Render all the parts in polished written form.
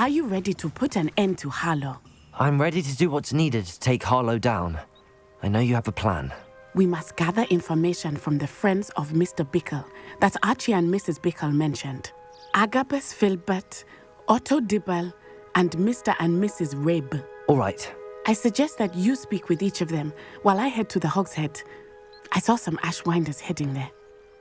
Are you ready to put an end to Harlow? I'm ready to do what's needed to take Harlow down. I know you have a plan. We must gather information from the friends of Mr. Bickle that Archie and Mrs. Bickle mentioned. Agabus Filbert, Otto Dibble, and Mr. and Mrs. Rabe. All right. I suggest that you speak with each of them while I head to the Hogshead. I saw some Ashwinders heading there.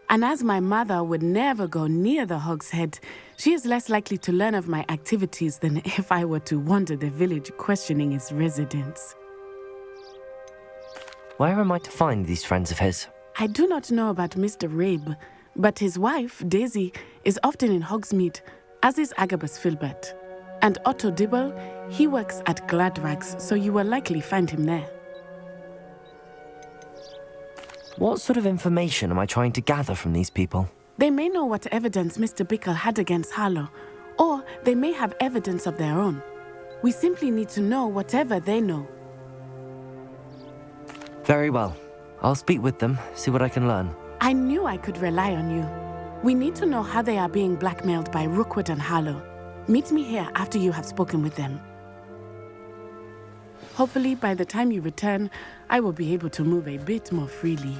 And as my mother would never go near the Hogshead, she is less likely to learn of my activities than if I were to wander the village questioning its residents. Where am I to find these friends of his? I do not know about Mr. Rabe, but his wife, Daisy, is often in Hogsmeade, as is Agabus Filbert. And Otto Dibble, he works at Gladrags, so you will likely find him there. What sort of information am I trying to gather from these people? They may know what evidence Mr. Bickle had against Harlow, or they may have evidence of their own. We simply need to know whatever they know. Very well. I'll speak with them, see what I can learn. I knew I could rely on you. We need to know how they are being blackmailed by Rookwood and Harlow. Meet me here after you have spoken with them. Hopefully, by the time you return, I will be able to move a bit more freely.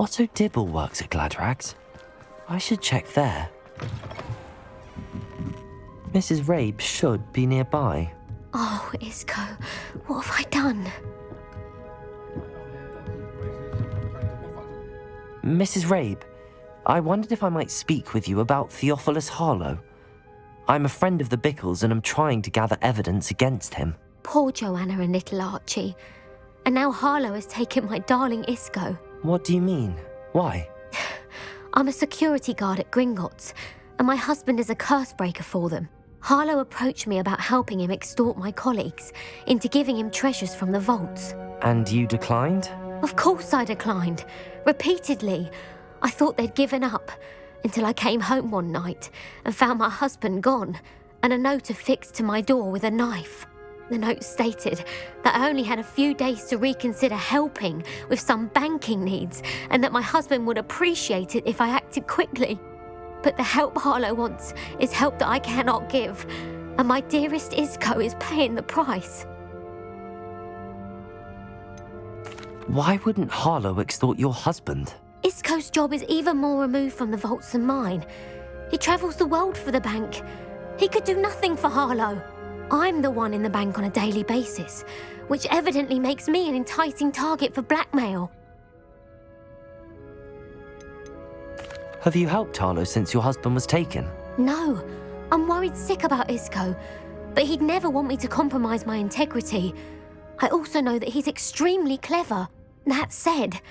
Otto Dibble works at Gladrags. I should check there. Mrs. Rabe should be nearby. Oh, Isco, what have I done? Mrs. Rabe, I wondered if I might speak with you about Theophilus Harlow. I'm a friend of the Bickles and I'm trying to gather evidence against him. Poor Joanna and little Archie. And now Harlow has taken my darling Isco. What do you mean? Why? I'm a security guard at Gringotts, and my husband is a curse breaker for them. Harlow approached me about helping him extort my colleagues into giving him treasures from the vaults. And you declined? Of course I declined. Repeatedly. I thought they'd given up, until I came home one night and found my husband gone, and a note affixed to my door with a knife. The note stated that I only had a few days to reconsider helping with some banking needs, and that my husband would appreciate it if I acted quickly. But the help Harlow wants is help that I cannot give, and my dearest Isco is paying the price. Why wouldn't Harlow extort your husband? Isco's job is even more removed from the vaults than mine. He travels the world for the bank. He could do nothing for Harlow. I'm the one in the bank on a daily basis, which evidently makes me an enticing target for blackmail. Have you helped Harlow since your husband was taken? No, I'm worried sick about Isco, but he'd never want me to compromise my integrity. I also know that he's extremely clever. That said,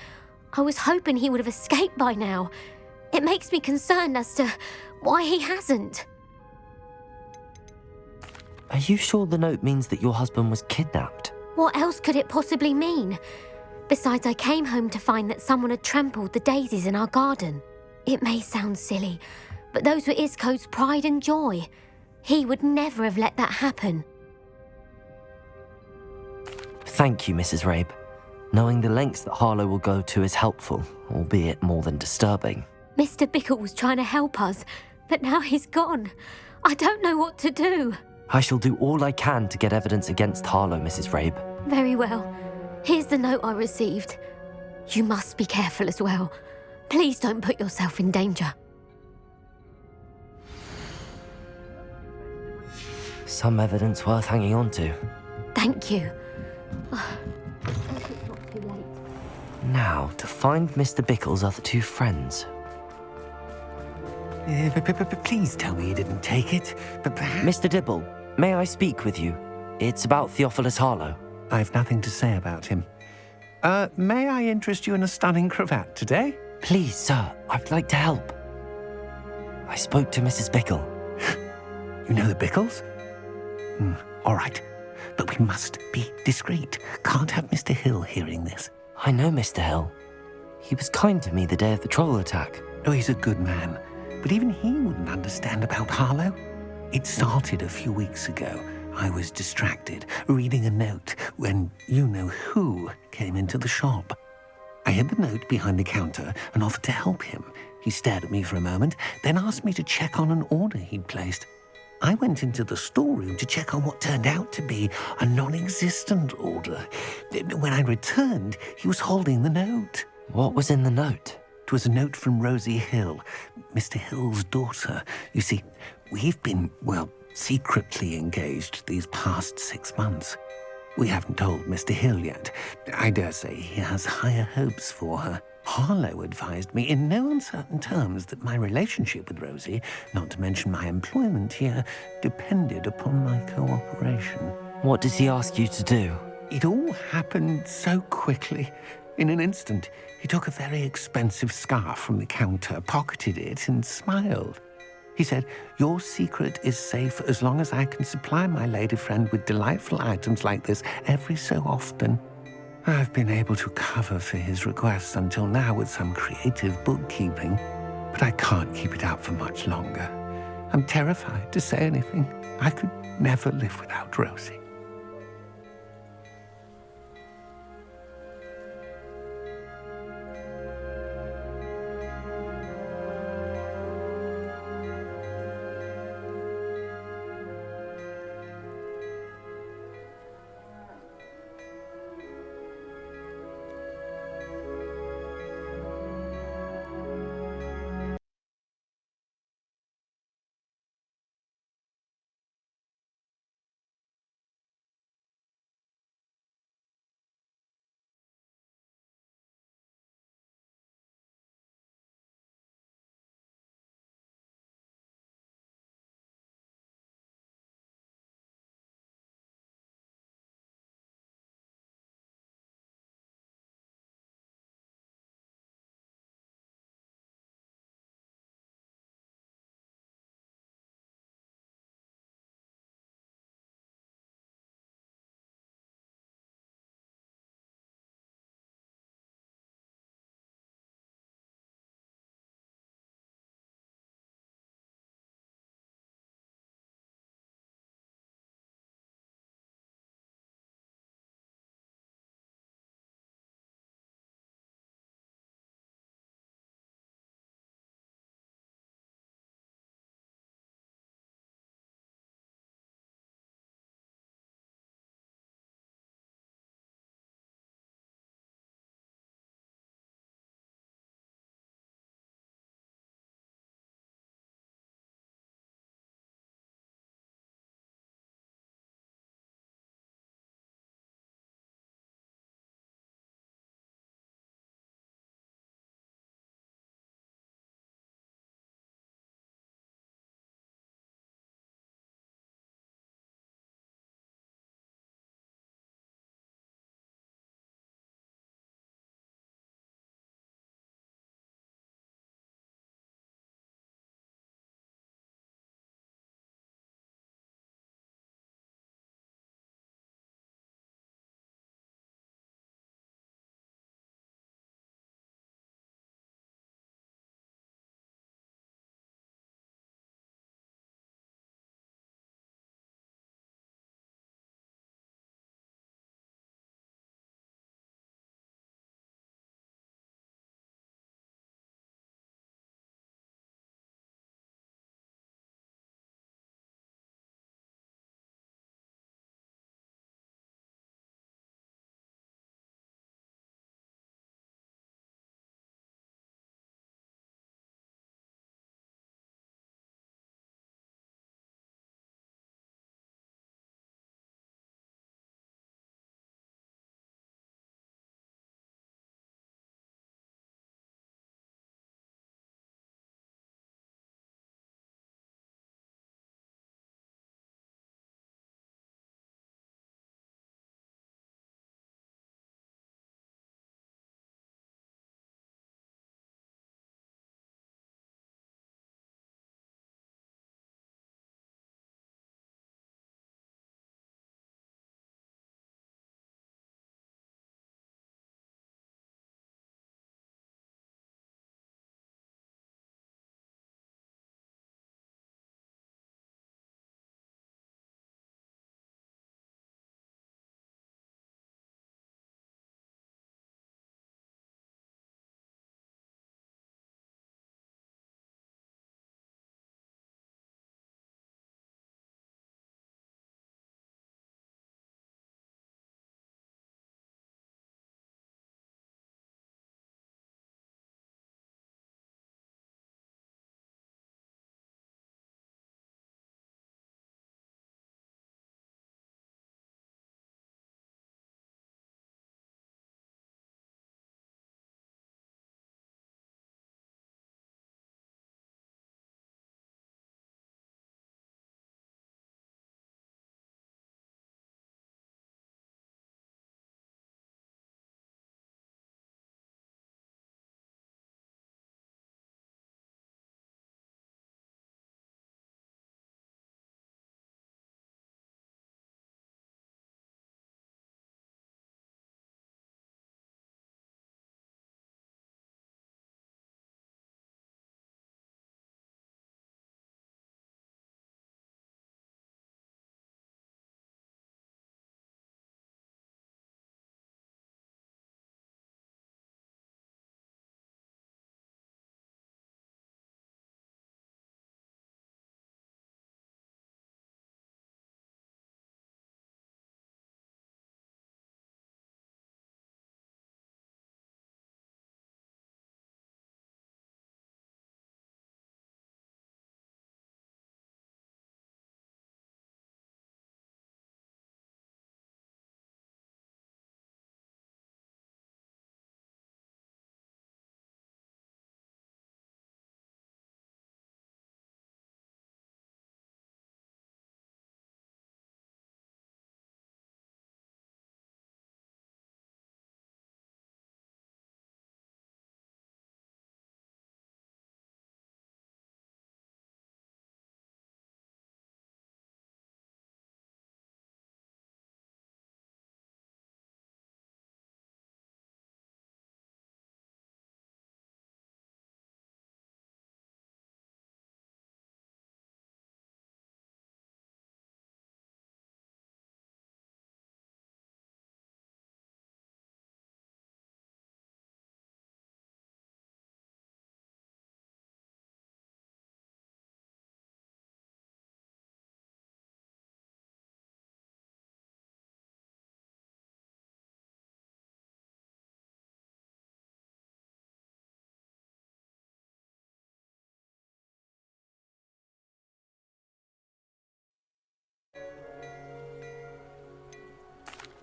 I was hoping he would have escaped by now. It makes me concerned as to why he hasn't. Are you sure the note means that your husband was kidnapped? What else could it possibly mean? Besides, I came home to find that someone had trampled the daisies in our garden. It may sound silly, but those were Isco's pride and joy. He would never have let that happen. Thank you, Mrs. Rabe. Knowing the lengths that Harlow will go to is helpful, albeit more than disturbing. Mr. Bickle was trying to help us, but now he's gone. I don't know what to do. I shall do all I can to get evidence against Harlow, Mrs. Rabe. Very well. Here's the note I received. You must be careful as well. Please don't put yourself in danger. Some evidence worth hanging on to. Thank you. Now, to find Mr. Bickle's other two friends. Please tell me you didn't take it. But perhaps... Mr. Dibble, may I speak with you? It's about Theophilus Harlow. I've nothing to say about him. May I interest you in a stunning cravat today? Please, sir, I'd like to help. I spoke to Mrs. Bickle. You know the Bickles? All right. But we must be discreet. Can't have Mr. Hill hearing this. I know Mr. Hill. He was kind to me the day of the troll attack. Oh, he's a good man. But even he wouldn't understand about Harlow. It started a few weeks ago. I was distracted, reading a note, when you-know-who came into the shop. I hid the note behind the counter and offered to help him. He stared at me for a moment, then asked me to check on an order he'd placed. I went into the storeroom to check on what turned out to be a non-existent order. When I returned, he was holding the note. What was in the note? It was a note from Rosie Hill, Mr. Hill's daughter. You see, we've been, secretly engaged these past 6 months. We haven't told Mr. Hill yet. I dare say he has higher hopes for her. Harlow advised me in no uncertain terms that my relationship with Rosie, not to mention my employment here, depended upon my cooperation. What does he ask you to do? It all happened so quickly. In an instant, he took a very expensive scarf from the counter, pocketed it, and smiled. He said, "Your secret is safe as long as I can supply my lady friend with delightful items like this every so often." I've been able to cover for his requests until now with some creative bookkeeping, but I can't keep it up for much longer. I'm terrified to say anything. I could never live without Rosie.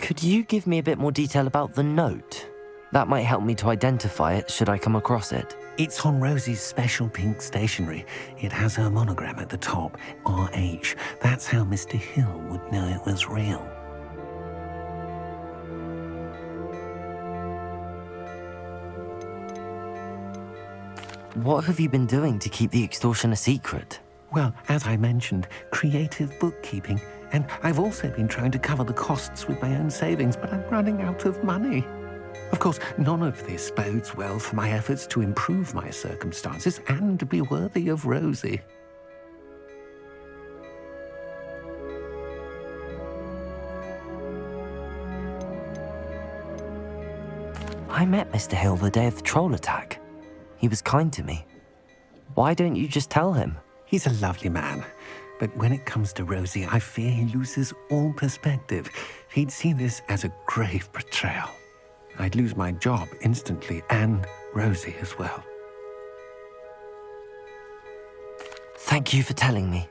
Could you give me a bit more detail about the note? That might help me to identify it should I come across it. It's on Rosie's special pink stationery. It has her monogram at the top, RH. That's how Mr. Hill would know it was real. What have you been doing to keep the extortion a secret? Well, as I mentioned, creative bookkeeping. And I've also been trying to cover the costs with my own savings, but I'm running out of money. Of course, none of this bodes well for my efforts to improve my circumstances and to be worthy of Rosie. I met Mr. Hill the day of the troll attack. He was kind to me. Why don't you just tell him? He's a lovely man. But when it comes to Rosie, I fear he loses all perspective. He'd see this as a grave betrayal. I'd lose my job instantly, and Rosie as well. Thank you for telling me.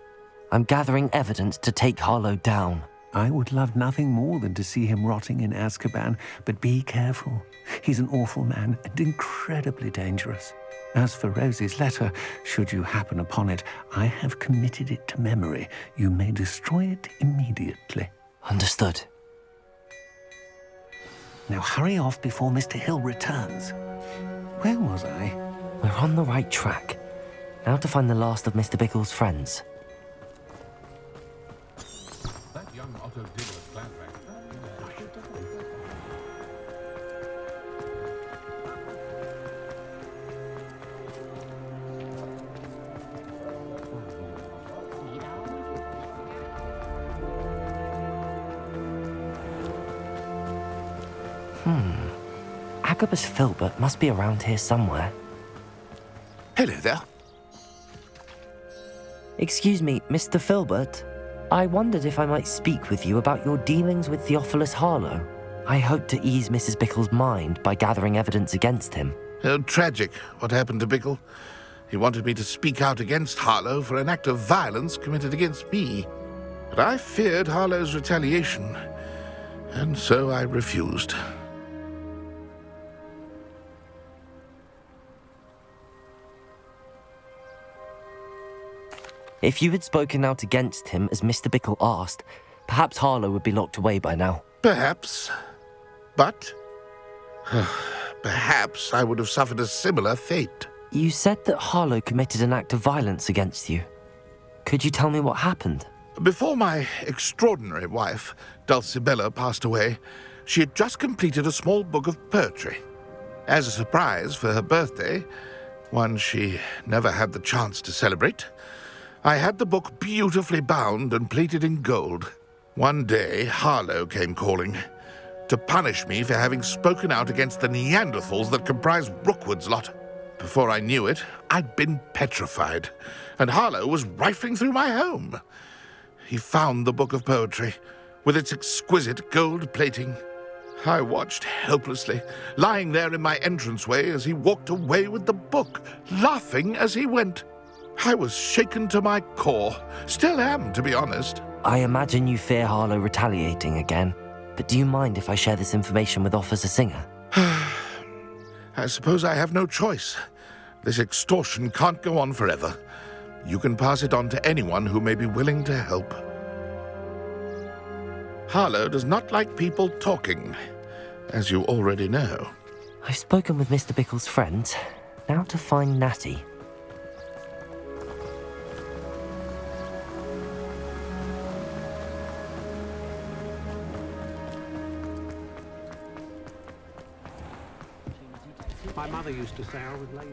I'm gathering evidence to take Harlow down. I would love nothing more than to see him rotting in Azkaban, but be careful. He's an awful man and incredibly dangerous. As for Rosie's letter, should you happen upon it, I have committed it to memory. You may destroy it immediately. Understood. Now hurry off before Mr. Hill returns. Where was I? We're on the right track. Now to find the last of Mr. Bickle's friends. That young Otto Diggler Agabus Filbert must be around here somewhere. Hello there. Excuse me, Mr. Filbert. I wondered if I might speak with you about your dealings with Theophilus Harlow. I hope to ease Mrs. Bickle's mind by gathering evidence against him. Oh, tragic what happened to Bickle. He wanted me to speak out against Harlow for an act of violence committed against me. But I feared Harlow's retaliation, and so I refused. If you had spoken out against him as Mr. Bickle asked, perhaps Harlow would be locked away by now. Perhaps. But perhaps I would have suffered a similar fate. You said that Harlow committed an act of violence against you. Could you tell me what happened? Before my extraordinary wife, Dulcibella, passed away, she had just completed a small book of poetry. As a surprise for her birthday, one she never had the chance to celebrate, I had the book beautifully bound and plated in gold. One day, Harlow came calling to punish me for having spoken out against the Neanderthals that comprise Rookwood's lot. Before I knew it, I'd been petrified, and Harlow was rifling through my home. He found the book of poetry, with its exquisite gold plating. I watched helplessly, lying there in my entranceway as he walked away with the book, laughing as he went. I was shaken to my core. Still am, to be honest. I imagine you fear Harlow retaliating again, but do you mind if I share this information with Officer Singer? I suppose I have no choice. This extortion can't go on forever. You can pass it on to anyone who may be willing to help. Harlow does not like people talking, as you already know. I've spoken with Mr. Bickle's friends. Now to find Natty. My mother used to say I was lazy.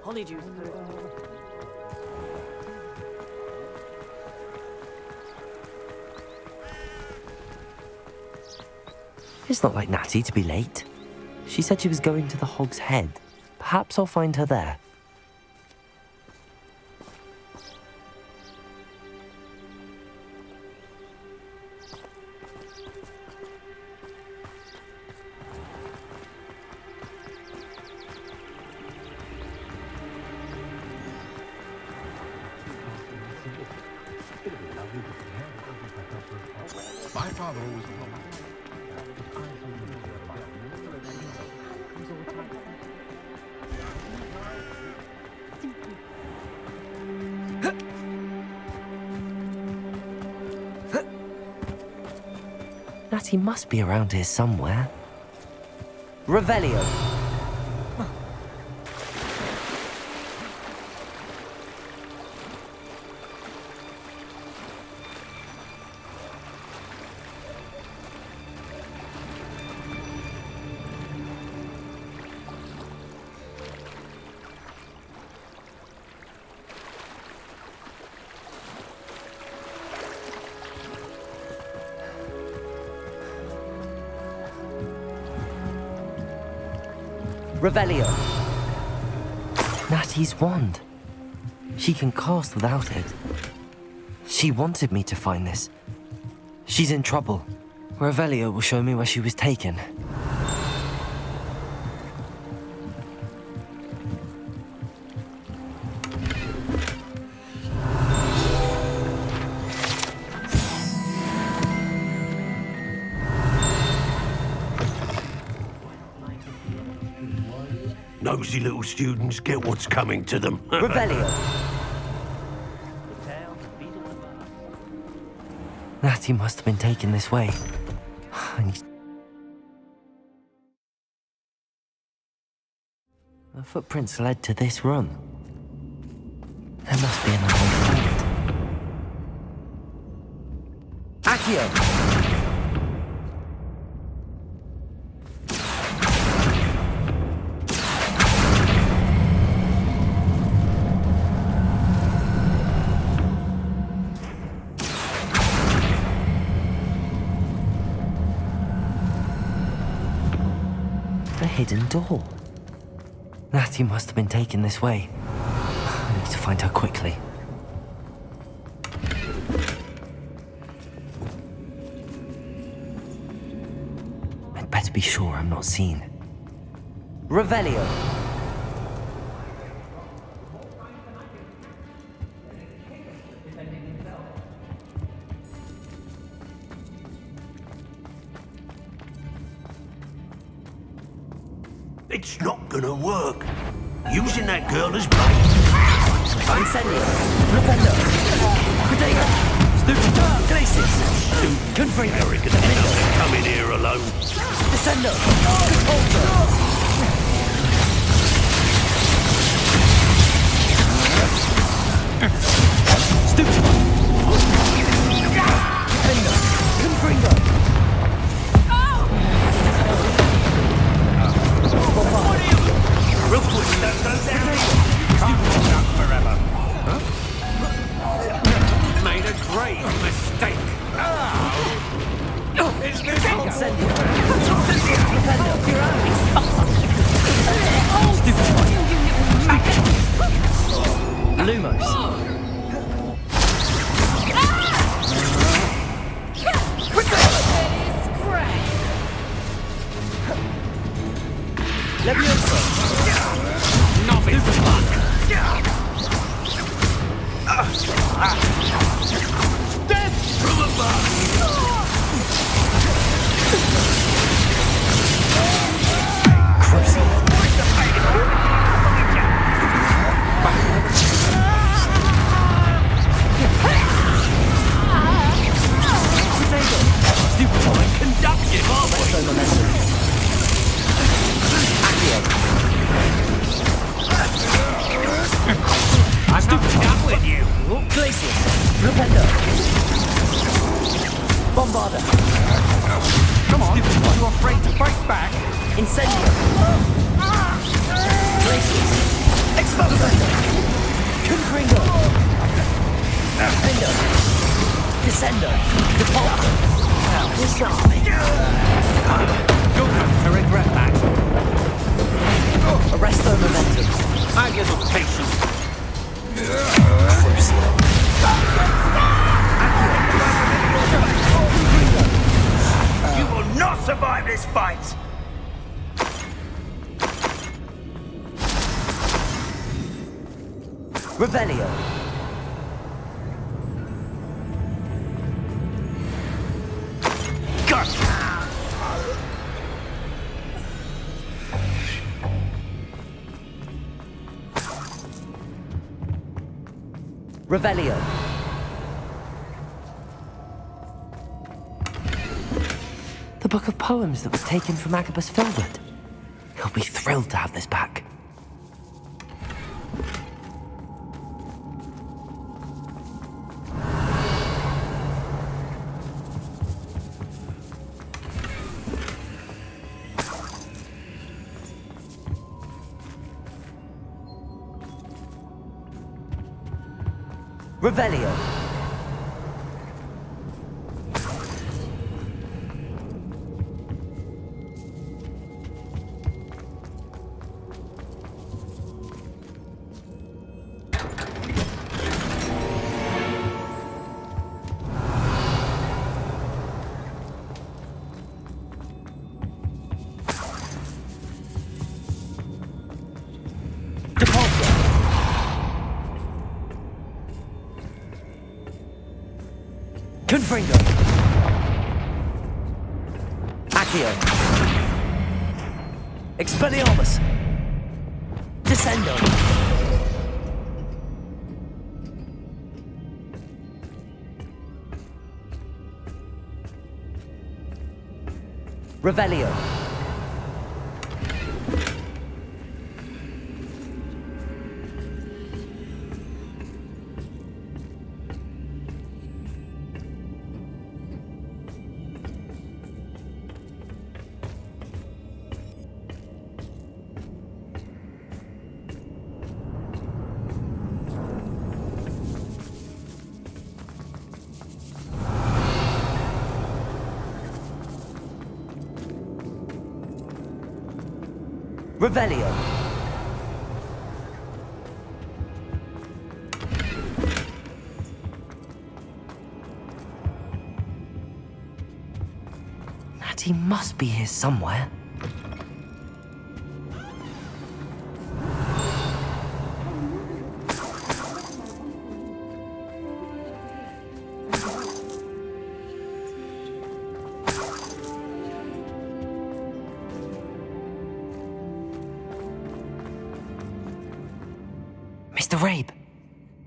Honeydew. It's not like Natty to be late. She said she was going to the Hog's Head. Perhaps I'll find her there. My father always told me. Natty must be around here somewhere. Revelio. Revelio. Natty's wand. She can cast without it. She wanted me to find this. She's in trouble. Revelio will show me where she was taken. Nosy little students get what's coming to them. Revelio. Natty must have been taken this way. The footprints led to this room. There must be another way forward. Accio! A hidden door. Natty must have been taken this way. I need to find her quickly. I'd better be sure I'm not seen. Revelio. It's not gonna work. Using that girl as bait. Incendio. Rependo. Protego. Stupid. Glacis. Confringo. Arrogant enough to come in here alone. Descendo. Alter. Stupid. Defendo. Confringo. Real quick, don't go down. Can't forever. Huh? Made a grave mistake. Is this Incendio. Rependo. Stupid. Lumos. Levioso. novice? Death from above. Cruising. Stupid boy, conductive, aren't we? Momentum. I'm not done with you. Glacius. Rependo. Bombarda. Come on, are you afraid to fight back? Incendio. Glacius. Exploder. Confringo. Pendo. Descendo. Depulsor. Disarming. You'll come to regret that. Arresto momentum. Have your patience. Crucio. You will not survive this fight. Revelio. gun! Revelio. The book of poems that was taken from Agabus Filbert. He'll be thrilled to have this back. Revelio. Gryffindor. Accio. Expelliarmus. Descendo. Revelio. Revelio. Natty must be here somewhere. Mr. Rabe,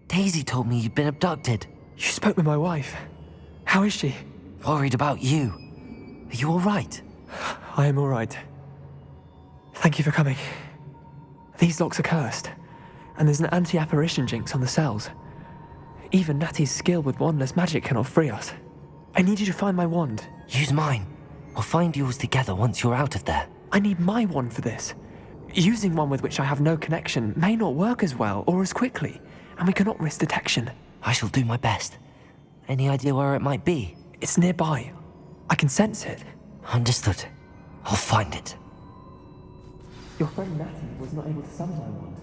Daisy told me you'd been abducted. You spoke with my wife. How is she? Worried about you. Are you all right? I am all right. Thank you for coming. These locks are cursed, and there's an anti-apparition jinx on the cells. Even Natty's skill with wandless magic cannot free us. I need you to find my wand. Use mine. We'll find yours together once you're out of there. I need my wand for this. Using one with which I have no connection may not work as well or as quickly, and we cannot risk detection. I shall do my best. Any idea where it might be? It's nearby. I can sense it. Understood. I'll find it. Your friend Natty was not able to summon my wand.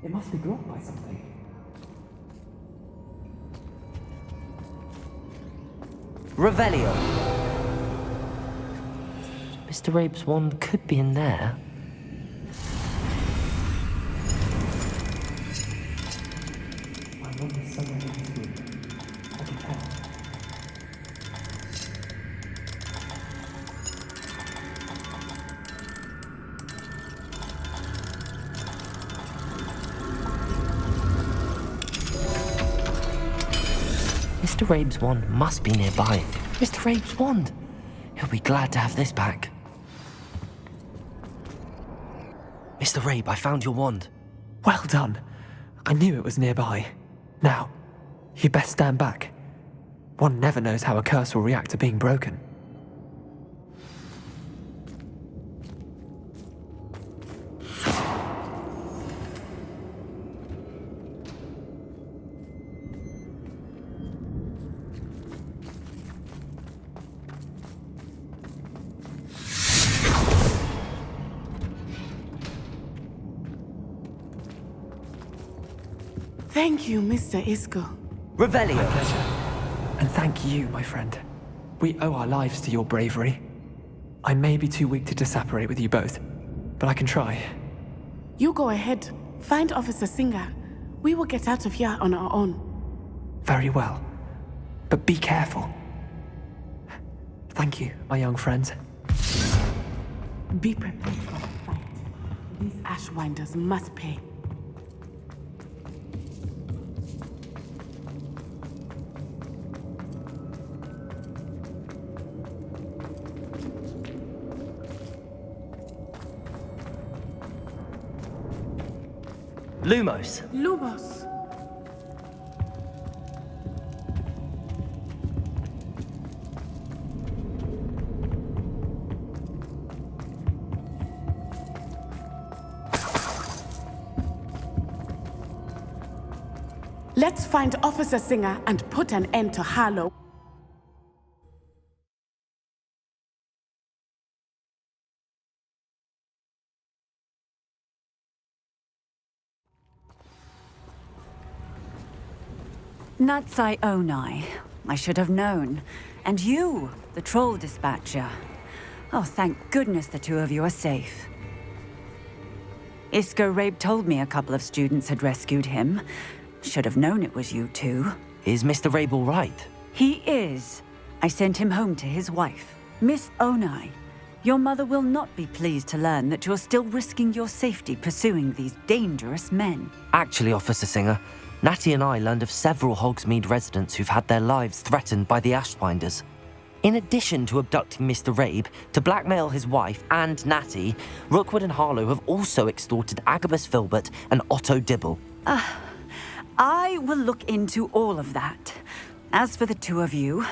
It must be blocked by something. Revelio. Mr. Rabe's wand could be in there. My wand is somewhere in this room. I can tell. Mr. Rabe's wand must be nearby. Mr. Rabe's wand! He'll be glad to have this back. Mr. Rabe, I found your wand. Well done. I knew it was nearby. Now, you best stand back. One never knows how a curse will react to being broken. Thank you, Mr. Isco. Revelio. My pleasure. And thank you, my friend. We owe our lives to your bravery. I may be too weak to disapparate with you both, but I can try. You go ahead. Find Officer Singer. We will get out of here on our own. Very well. But be careful. Thank you, my young friends. Be prepared for a fight. These Ashwinders must pay. Lumos. Lubos. Let's find Officer Singer and put an end to Harlow. Natsai Onai. I should have known. And you, the troll dispatcher. Oh, thank goodness the two of you are safe. Isko Rabe told me a couple of students had rescued him. Should have known it was you two. Is Mr. Rabe all right? He is. I sent him home to his wife. Miss Onai, your mother will not be pleased to learn that you're still risking your safety pursuing these dangerous men. Actually, Officer Singer, Natty and I learned of several Hogsmeade residents who've had their lives threatened by the Ashwinders. In addition to abducting Mr. Rabe to blackmail his wife and Natty, Rookwood and Harlow have also extorted Agabus Filbert and Otto Dibble. I will look into all of that. As for the two of you,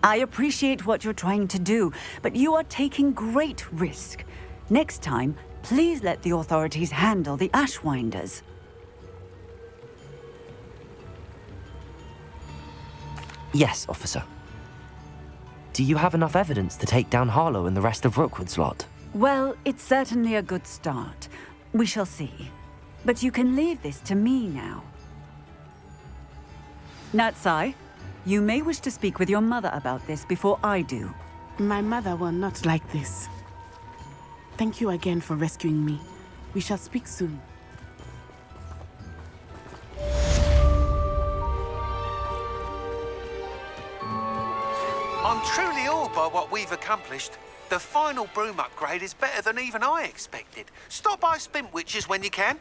I appreciate what you're trying to do, but you are taking great risk. Next time, please let the authorities handle the Ashwinders. Yes, officer. Do you have enough evidence to take down Harlow and the rest of Rookwood's lot? Well, it's certainly a good start. We shall see. But you can leave this to me now. Natsai, you may wish to speak with your mother about this before I do. My mother will not like this. Thank you again for rescuing me. We shall speak soon. I'm truly awed by what we've accomplished. The final broom upgrade is better than even I expected. Stop by Spintwitches when you can.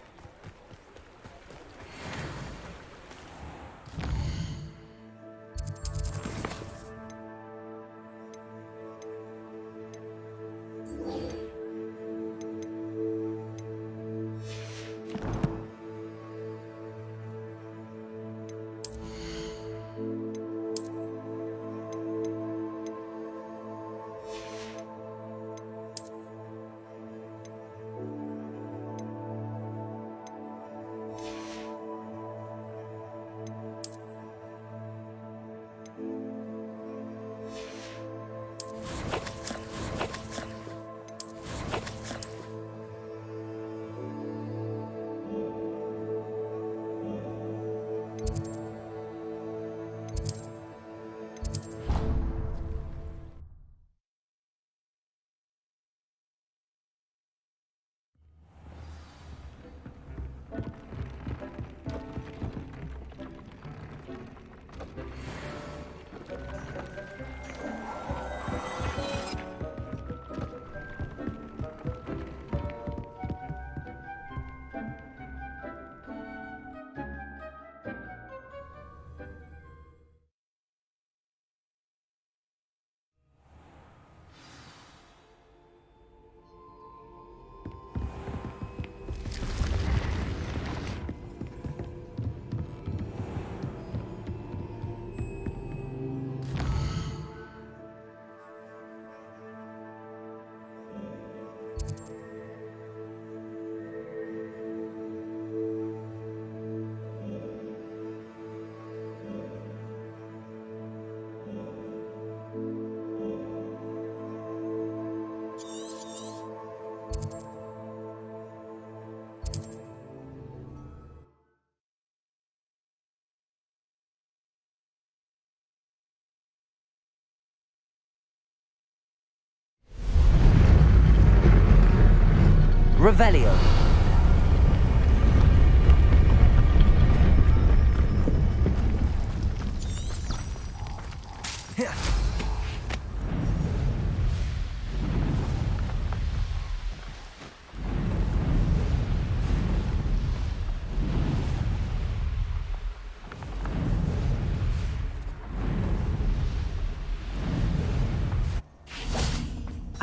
Revelio.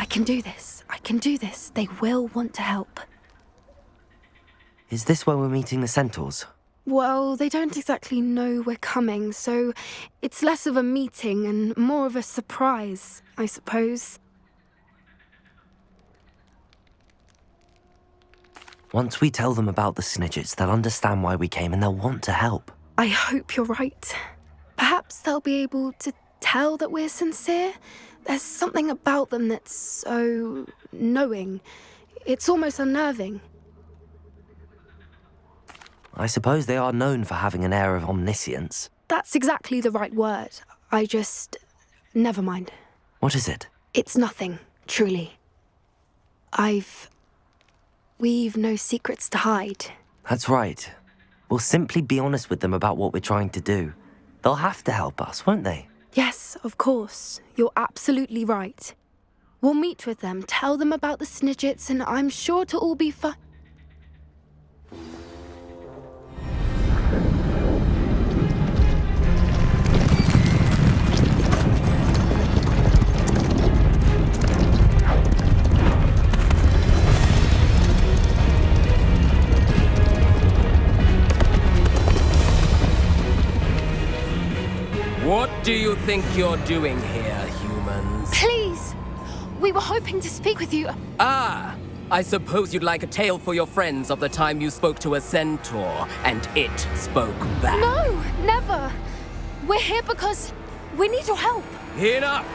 can do this. I can do this. They will want to help. Is this where we're meeting the centaurs? Well, they don't exactly know we're coming, so it's less of a meeting and more of a surprise, I suppose. Once we tell them about the Snidgets, they'll understand why we came and they'll want to help. I hope you're right. Perhaps they'll be able to tell that we're sincere. There's something about them that's so knowing. It's almost unnerving. I suppose they are known for having an air of omniscience. That's exactly the right word. Never mind. What is it? It's nothing, truly. We've no secrets to hide. That's right. We'll simply be honest with them about what we're trying to do. They'll have to help us, won't they? Yes, of course. You're absolutely right. We'll meet with them, tell them about the Snidgets, and I'm sure to all be fine. What do you think you're doing here, humans? Please! We were hoping to speak with you. Ah! I suppose you'd like a tale for your friends of the time you spoke to a centaur, and it spoke back. No, never! We're here because we need your help. Enough!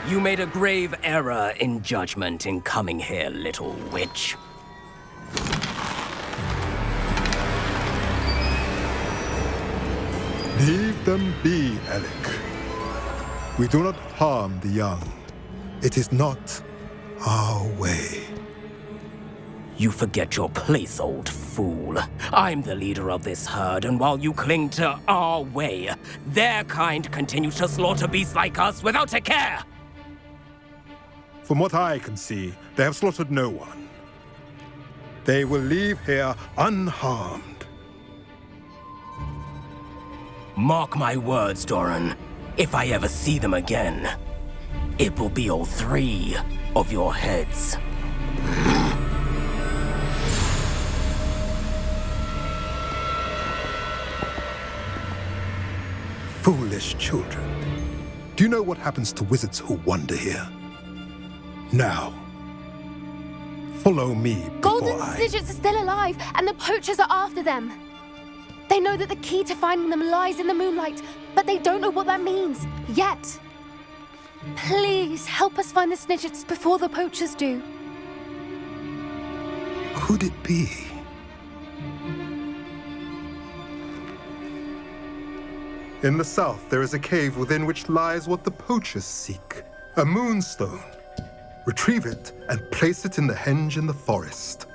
You made a grave error in judgment in coming here, little witch. Leave them be, Alec. We do not harm the young. It is not our way. You forget your place, old fool. I'm the leader of this herd, and while you cling to our way, their kind continue to slaughter beasts like us without a care! From what I can see, they have slaughtered no one. They will leave here unharmed. Mark my words, Doran. If I ever see them again, it will be all 3 of your heads. Foolish children. Do you know what happens to wizards who wander here? Now, follow me before Golden Snidgets are still alive, and the poachers are after them. They know that the key to finding them lies in the moonlight, but they don't know what that means, yet. Please, help us find the Snidgets before the poachers do. Could it be? In the south, there is a cave within which lies what the poachers seek. A moonstone. Retrieve it and place it in the henge in the forest.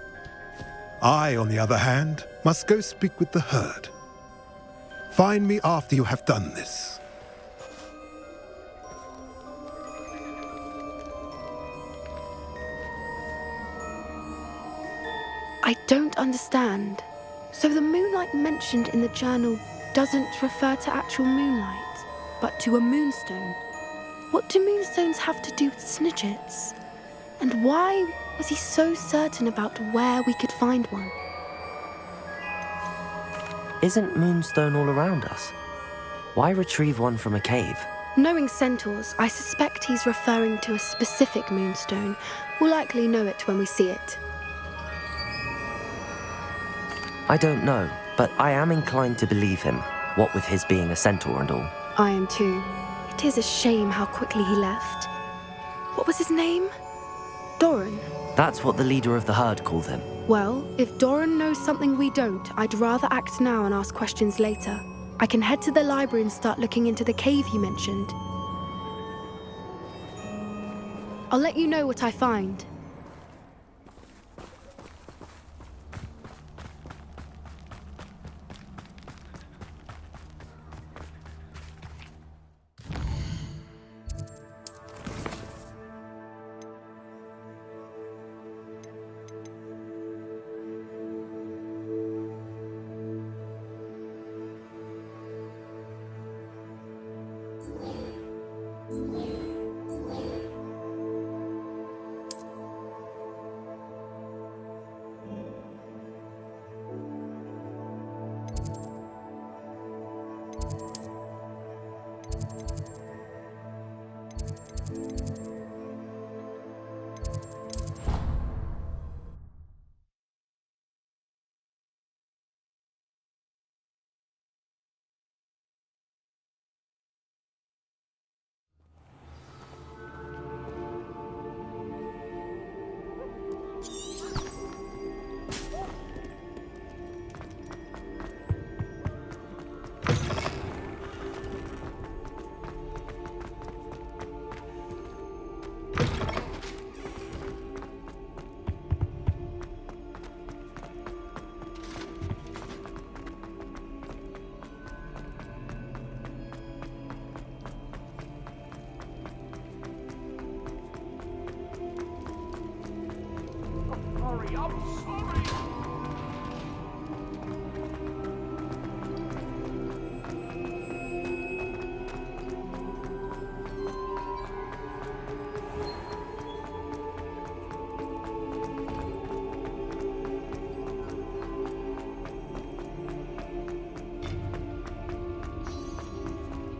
I, on the other hand, must go speak with the herd. Find me after you have done this. I don't understand. So the moonlight mentioned in the journal doesn't refer to actual moonlight, but to a moonstone. What do moonstones have to do with Snidgets? And why was he so certain about where we could find one? Isn't Moonstone all around us? Why retrieve one from a cave? Knowing centaurs, I suspect he's referring to a specific moonstone. We'll likely know it when we see it. I don't know, but I am inclined to believe him, what with his being a centaur and all. I am too. It is a shame how quickly he left. What was his name? Doran. That's what the leader of the herd called him. Well, if Doran knows something we don't, I'd rather act now and ask questions later. I can head to the library and start looking into the cave he mentioned. I'll let you know what I find.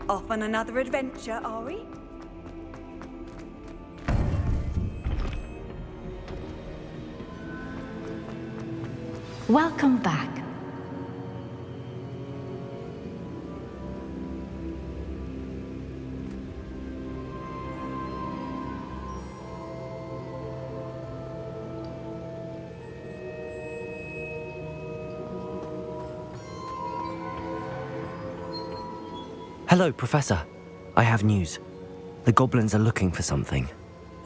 Off on another adventure, are we? Welcome back. Hello, Professor. I have news. The goblins are looking for something.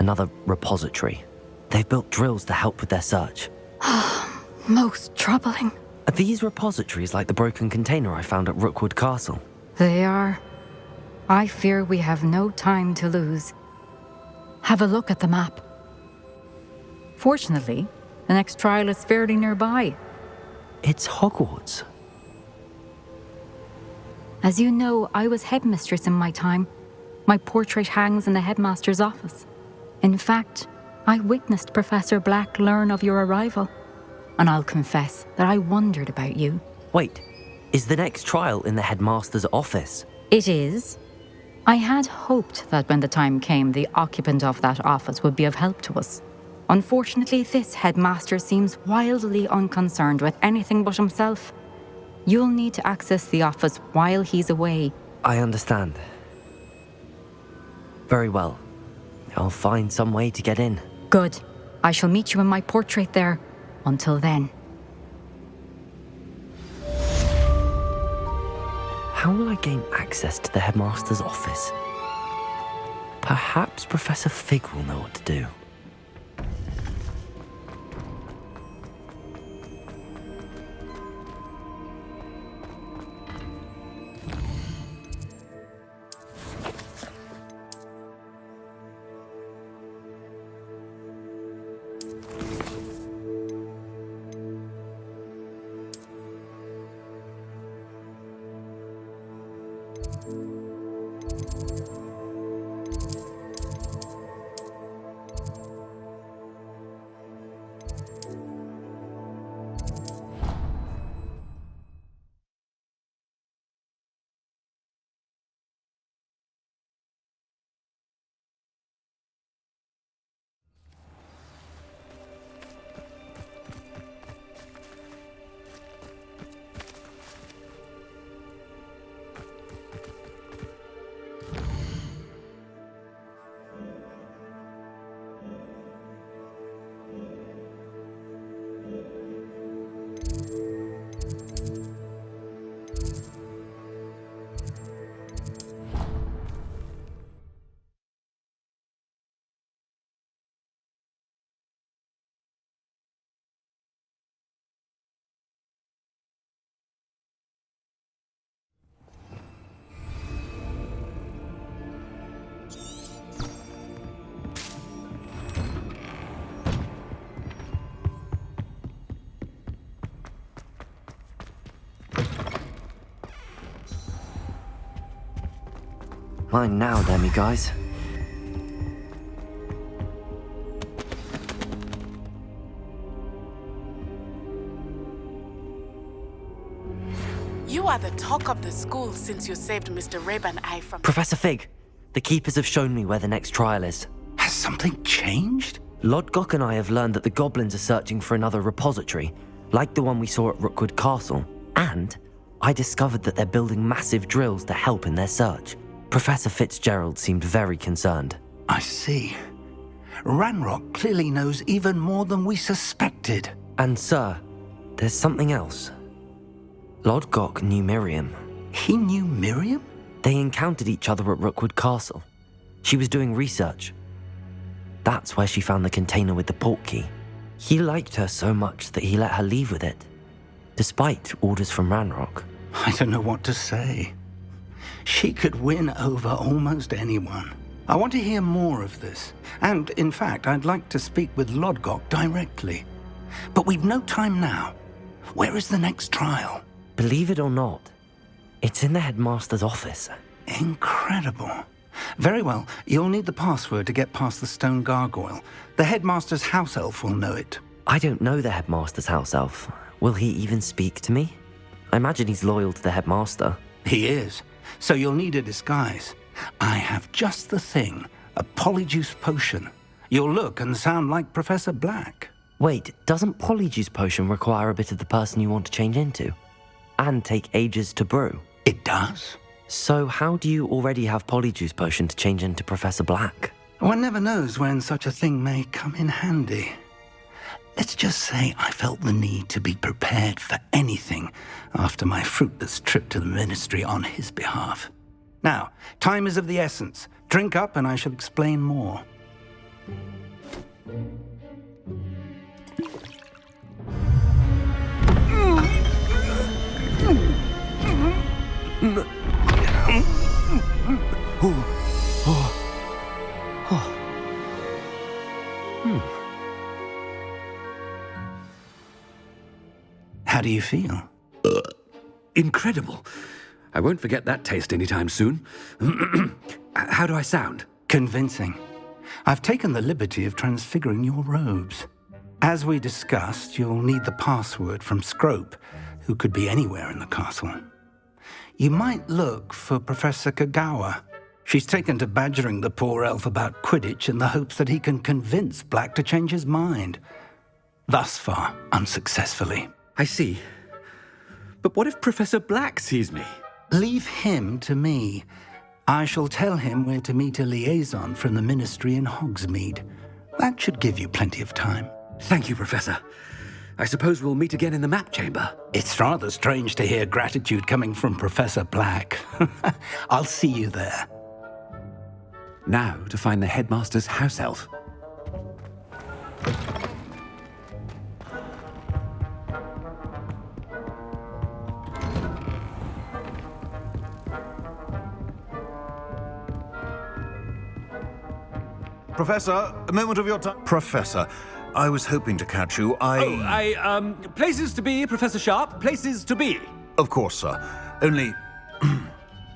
Another repository. They've built drills to help with their search. Most troubling. Are these repositories like the broken container I found at Rookwood Castle? They are. I fear we have no time to lose. Have a look at the map. Fortunately, the next trial is fairly nearby. It's Hogwarts. As you know, I was headmistress in my time. My portrait hangs in the headmaster's office. In fact, I witnessed Professor Black learn of your arrival. And I'll confess that I wondered about you. Wait, is the next trial in the headmaster's office? It is. I had hoped that when the time came, the occupant of that office would be of help to us. Unfortunately, this headmaster seems wildly unconcerned with anything but himself. You'll need to access the office while he's away. I understand. Very well. I'll find some way to get in. Good. I shall meet you in my portrait there. Until then. How will I gain access to the headmaster's office? Perhaps Professor Fig will know what to do. Mine now, demi-guys. You are the talk of the school since you saved Mr. Rabe and I from... Professor Fig, the keepers have shown me where the next trial is. Has something changed? Lodgok and I have learned that the goblins are searching for another repository, like the one we saw at Rookwood Castle. And I discovered that they're building massive drills to help in their search. Professor Fitzgerald seemed very concerned. I see. Ranrock clearly knows even more than we suspected. And sir, there's something else. Lodgok knew Miriam. He knew Miriam? They encountered each other at Rookwood Castle. She was doing research. That's where she found the container with the portkey. He liked her so much that he let her leave with it, despite orders from Ranrock. I don't know what to say. She could win over almost anyone. I want to hear more of this. And, in fact, I'd like to speak with Lodgok directly. But we've no time now. Where is the next trial? Believe it or not, it's in the headmaster's office. Incredible. Very well, you'll need the password to get past the stone gargoyle. The headmaster's house elf will know it. I don't know the headmaster's house elf. Will he even speak to me? I imagine he's loyal to the headmaster. He is. So you'll need a disguise. I have just the thing. A polyjuice potion. You'll look and sound like Professor Black. Wait, doesn't polyjuice potion require a bit of the person you want to change into? And take ages to brew? It does. So how do you already have polyjuice potion to change into Professor Black? One never knows when such a thing may come in handy. Let's just say I felt the need to be prepared for anything after my fruitless trip to the ministry on his behalf. Now, time is of the essence. Drink up and I shall explain more. How do you feel? Incredible. I won't forget that taste anytime soon. How do I sound? Convincing. I've taken the liberty of transfiguring your robes. As we discussed, you'll need the password from Scrope, who could be anywhere in the castle. You might look for Professor Kagawa. She's taken to badgering the poor elf about Quidditch in the hopes that he can convince Black to change his mind. Thus far, unsuccessfully. I see. But what if Professor Black sees me? Leave him to me. I shall tell him where to meet a liaison from the ministry in Hogsmeade. That should give you plenty of time. Thank you, Professor. I suppose we'll meet again in the map chamber. It's rather strange to hear gratitude coming from Professor Black. I'll see you there. Now to find the headmaster's house elf. Professor, a moment of your time. Professor, I was hoping to catch you. Places to be, Professor Sharp. Places to be. Of course, sir. Only,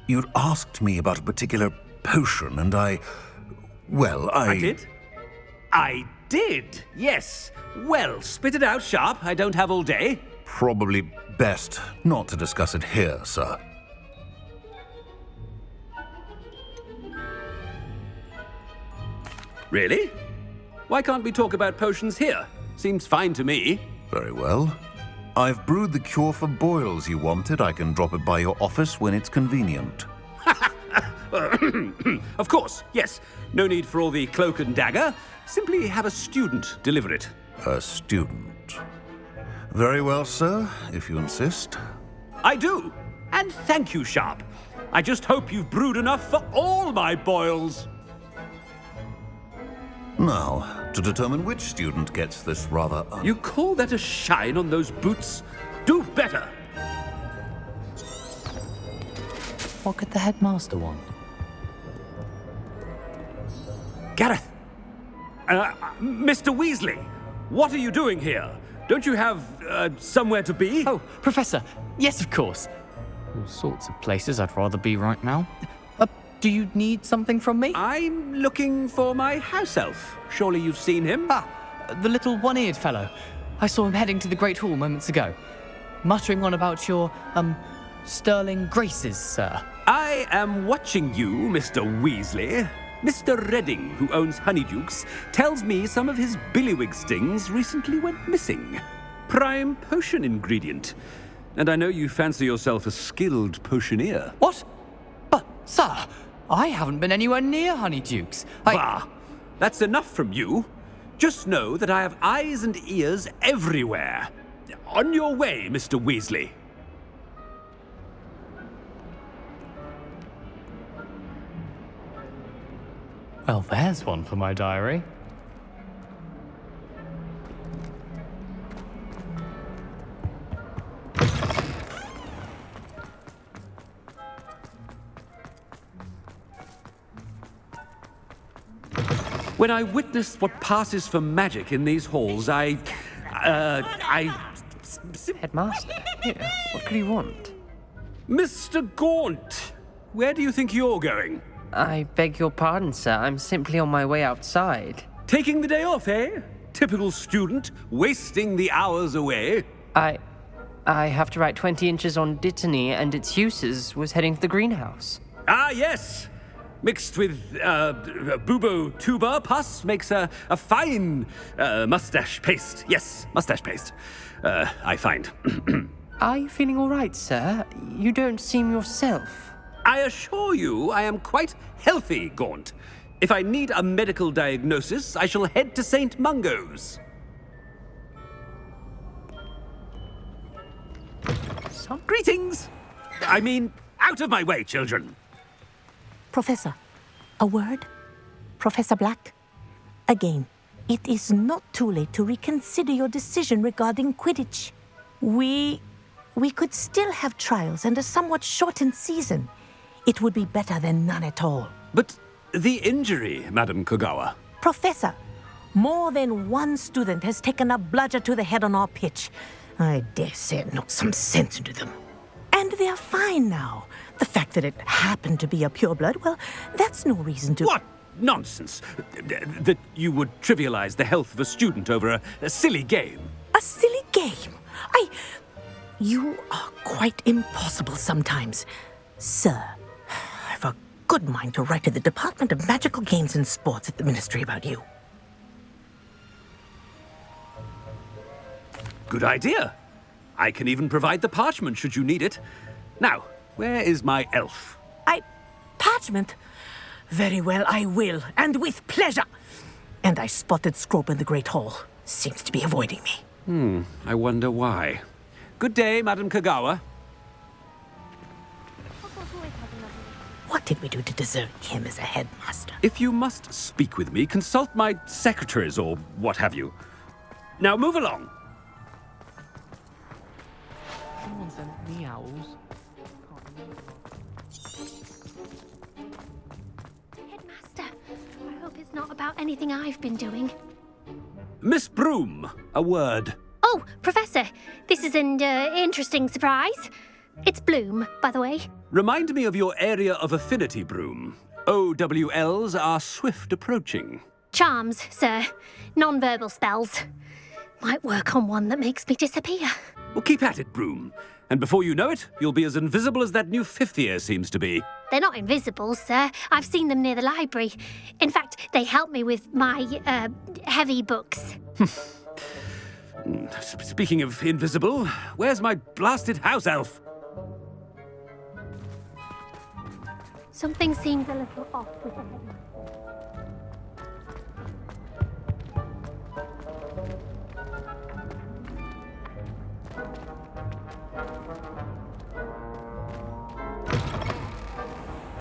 you'd asked me about a particular potion, and I did? I did, yes. Well, spit it out, Sharp. I don't have all day. Probably best not to discuss it here, sir. Really? Why can't we talk about potions here? Seems fine to me. Very well. I've brewed the cure for boils you wanted. I can drop it by your office when it's convenient. Of course, yes. No need for all the cloak and dagger. Simply have a student deliver it. A student. Very well, sir, if you insist. I do. And thank you, Sharp. I just hope you've brewed enough for all my boils. Now, to determine which student gets this rather... You call that a shine on those boots? Do better! What could the headmaster want? Gareth! Mr. Weasley, what are you doing here? Don't you have, somewhere to be? Oh, Professor, yes, of course. All sorts of places I'd rather be right now. Do you need something from me? I'm looking for my house elf. Surely you've seen him? Ah, the little one-eared fellow. I saw him heading to the Great Hall moments ago, muttering on about your, sterling graces, sir. I am watching you, Mr. Weasley. Mr. Redding, who owns Honeydukes, tells me some of his billywig stings recently went missing. Prime potion ingredient. And I know you fancy yourself a skilled potioneer. What? But, sir, I haven't been anywhere near Honeydukes. Bah! That's enough from you. Just know that I have eyes and ears everywhere. On your way, Mr. Weasley. Well, there's one for my diary. When I witness what passes for magic in these halls, I Headmaster? Here, what could he want? Mr. Gaunt, where do you think you're going? I beg your pardon, sir. I'm simply on my way outside. Taking the day off, eh? Typical student, wasting the hours away. I have to write 20 inches on Dittany and its uses. Was heading to the greenhouse. Ah, yes! Mixed with bubo tuber pus makes a fine mustache paste. Yes, mustache paste. I find. Are you feeling all right, sir? You don't seem yourself. I assure you I am quite healthy, Gaunt. If I need a medical diagnosis, I shall head to St. Mungo's. Greetings! I mean, out of my way, children. Professor, a word? Professor Black? Again, it is not too late to reconsider your decision regarding Quidditch. We could still have trials and a somewhat shortened season. It would be better than none at all. But the injury, Madam Kogawa. Professor, more than one student has taken a bludger to the head on our pitch. I dare say it knocked some sense into them. And they're fine now. The fact that it happened to be a pureblood, well, that's no reason to... What nonsense! That you would trivialize the health of a student over a silly game. A silly game? You are quite impossible sometimes. Sir, I've a good mind to write to the Department of Magical Games and Sports at the Ministry about you. Good idea. I can even provide the parchment should you need it. Now, where is my elf? Parchment? Very well, I will, and with pleasure. And I spotted Scrope in the Great Hall. Seems to be avoiding me. I wonder why. Good day, Madam Kogawa. What did we do to deserve him as a headmaster? If you must speak with me, consult my secretaries or what have you. Now move along. Someone sent me owls. Headmaster, I hope it's not about anything I've been doing. Miss Broom, a word. Oh, Professor, this is an interesting surprise. It's Bloom, by the way. Remind me of your area of affinity, Broom. OWLs are swift approaching. Charms, sir. Non-verbal spells. Might work on one that makes me disappear. Well, keep at it, Broom. And before you know it, you'll be as invisible as that new fifth year seems to be. They're not invisible, sir. I've seen them near the library. In fact, they help me with my, heavy books. Speaking of invisible, where's my blasted house elf? Something seems a little off with the headmaster.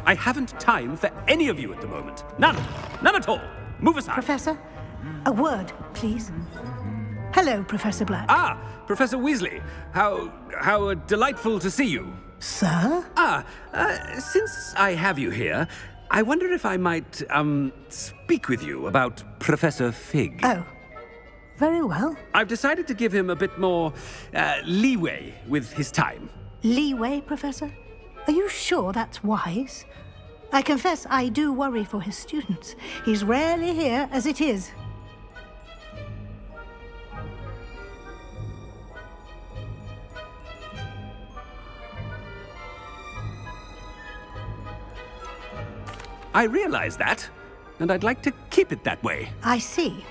I haven't time for any of you at the moment. None. None at all. Move aside. Professor, a word, please. Hello, Professor Black. Ah, Professor Weasley. How delightful to see you. Sir? Since I have you here, I wonder if I might, speak with you about Professor Fig. Oh, very well. I've decided to give him a bit more, leeway with his time. Leeway, Professor? Are you sure that's wise? I confess I do worry for his students. He's rarely here as it is. I realize that, and I'd like to keep it that way. I see.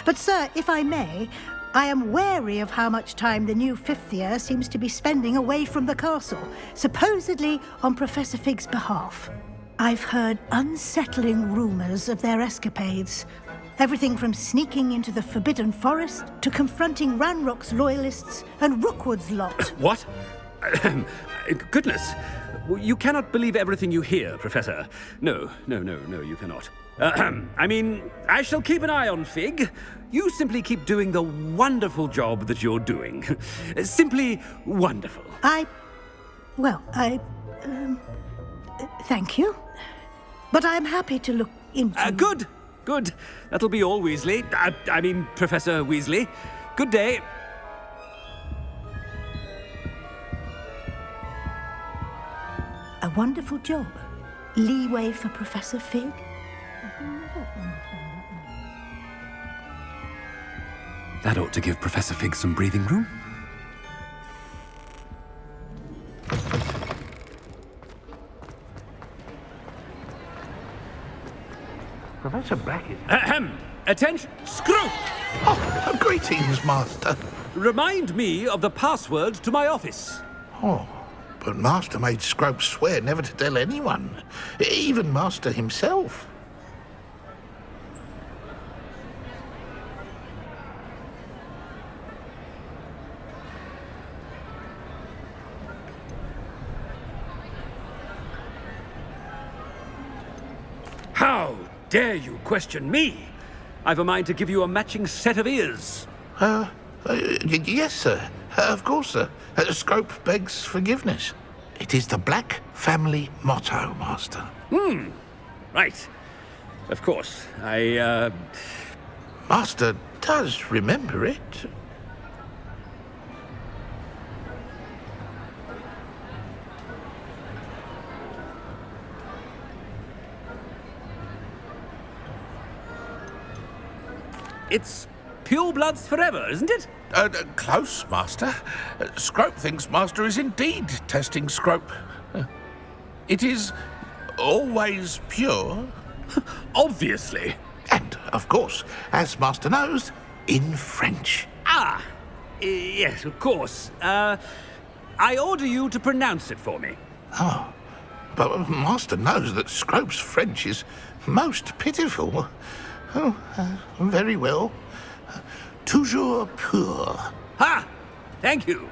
But, sir, if I may, I am wary of how much time the new fifth year seems to be spending away from the castle, supposedly on Professor Fig's behalf. I've heard unsettling rumors of their escapades. Everything from sneaking into the Forbidden Forest to confronting Ranrock's loyalists and Rookwood's lot. What? Goodness. You cannot believe everything you hear, Professor. No, you cannot. I mean, I shall keep an eye on Fig. You simply keep doing the wonderful job that you're doing. Simply wonderful. Thank you. But I'm happy to look into... Good. That'll be all, Weasley. I mean, Professor Weasley. Good day. A wonderful job. Leeway for Professor Fig. That ought to give Professor Fig some breathing room. Professor Black is... Ahem! Attention! Screw! Oh, greetings, Master. Remind me of the password to my office. Oh, but Master made Scrope swear never to tell anyone, even Master himself. How dare you question me? I've a mind to give you a matching set of ears. Yes, sir. Of course, sir. Scrope begs forgiveness. It is the Black family motto, Master. Right. Of course. Master does remember it. It's pure bloods forever, isn't it? Close, Master. Scrope thinks Master is indeed testing Scrope. It is always pure. Obviously. And, of course, as Master knows, in French. Ah! Yes, of course. I order you to pronounce it for me. Oh, but Master knows that Scrope's French is most pitiful. Oh, very well. Toujours pur. Ha! Thank you.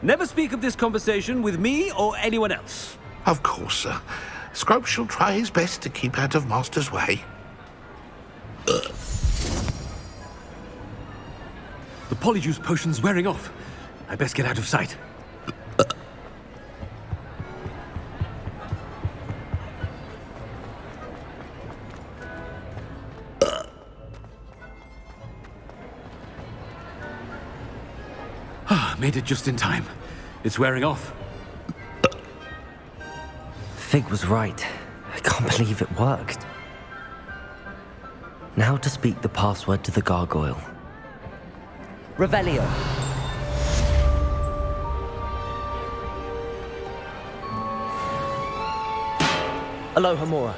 Never speak of this conversation with me or anyone else. Of course, sir. Scrope shall try his best to keep out of Master's way. The polyjuice potion's wearing off. I best get out of sight. Made it just in time. It's wearing off. Fig was right. I can't believe it worked. Now to speak the password to the gargoyle. Revelio. Alohomora.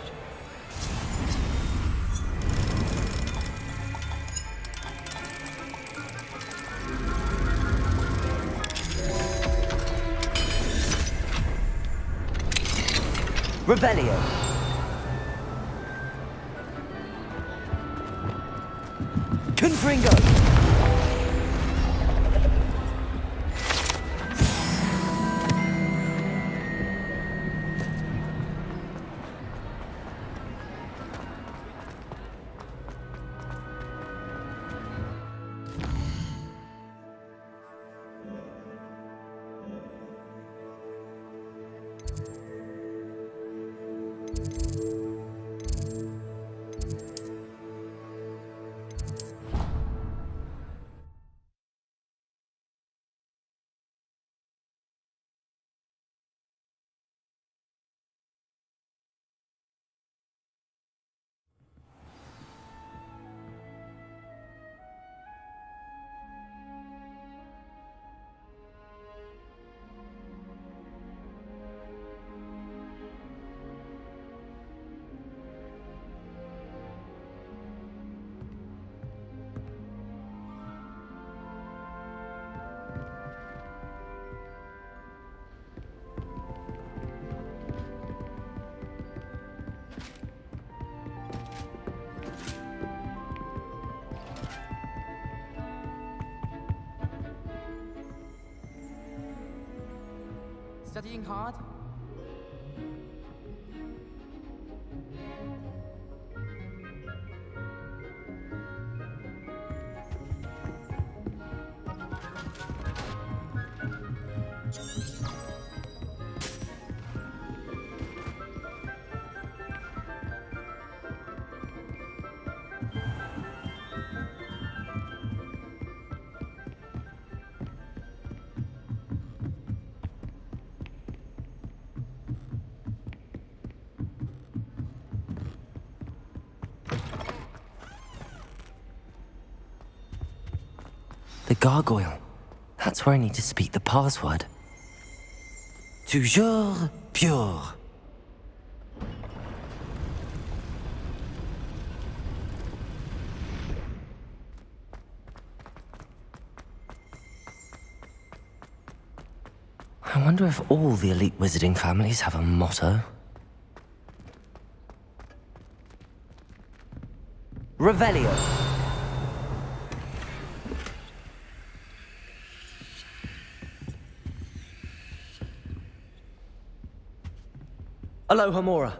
Revelio. Confringo. Studying hard? The gargoyle. That's where I need to speak the password. Toujours pure. I wonder if all the elite wizarding families have a motto. Revelio. Aloha Mora.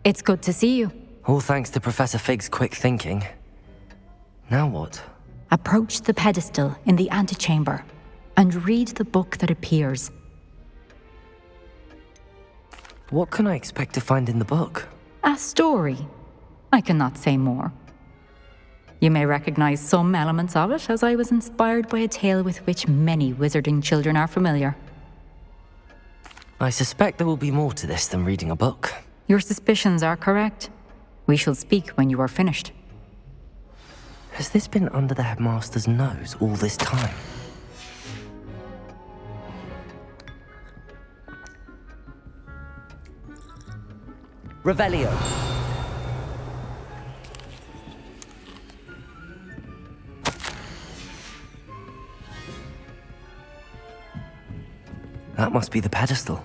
It's good to see you. All thanks to Professor Fig's quick thinking. Now what? Approach the pedestal in the antechamber and read the book that appears. What can I expect to find in the book? A story. I cannot say more. You may recognize some elements of it, as I was inspired by a tale with which many wizarding children are familiar. I suspect there will be more to this than reading a book. Your suspicions are correct. We shall speak when you are finished. Has this been under the headmaster's nose all this time? Revelio. That must be the pedestal.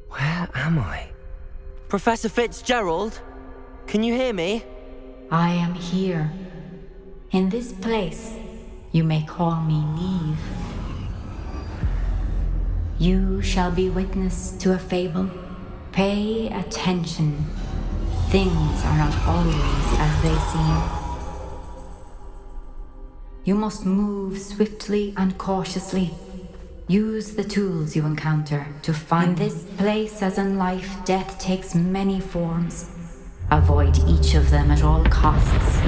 Where am I? Professor Fitzgerald? Can you hear me? I am here. In this place, you may call me Neve. You shall be witness to a fable. Pay attention. Things are not always as they seem. You must move swiftly and cautiously. Use the tools you encounter to find. In this place, as in life, death takes many forms. Avoid each of them at all costs.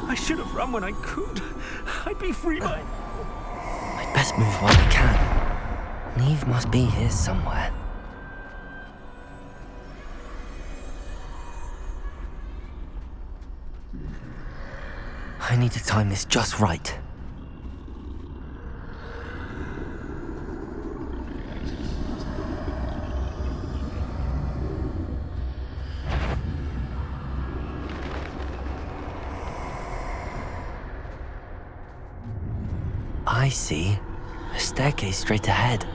I should have run when I could. I'd be free by... I'd best move while I can. Neve must be here somewhere. I need to time this just right. I see. A staircase straight ahead.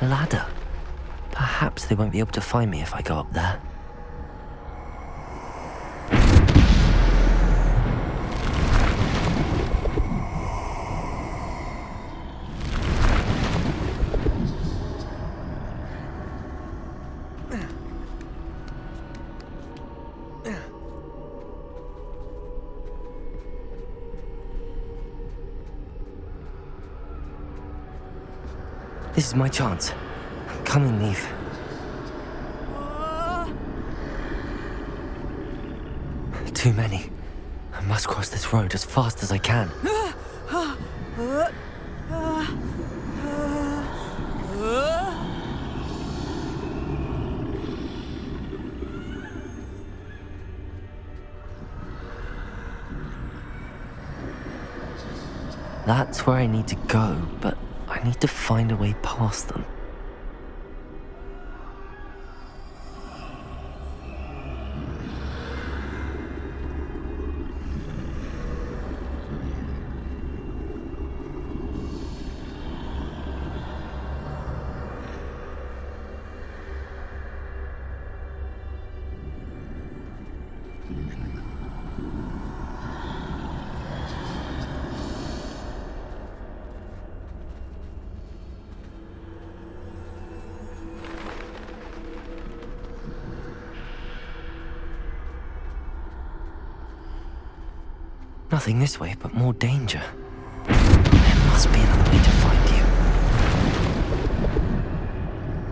Ladder. Perhaps they won't be able to find me if I go up there. This is my chance. I'm coming, Neve. Too many. I must cross this road as fast as I can. That's where I need to go, but I need to find a way past them. Nothing this way, but more danger. There must be another way to find you.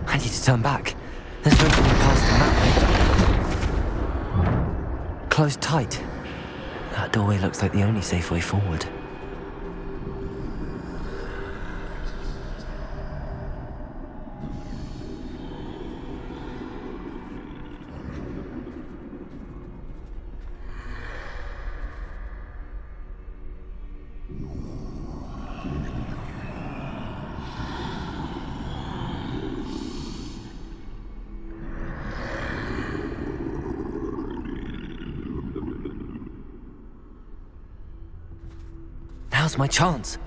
I need to turn back. There's no getting past them that way. Closed tight. That doorway looks like the only safe way forward. Now's my chance.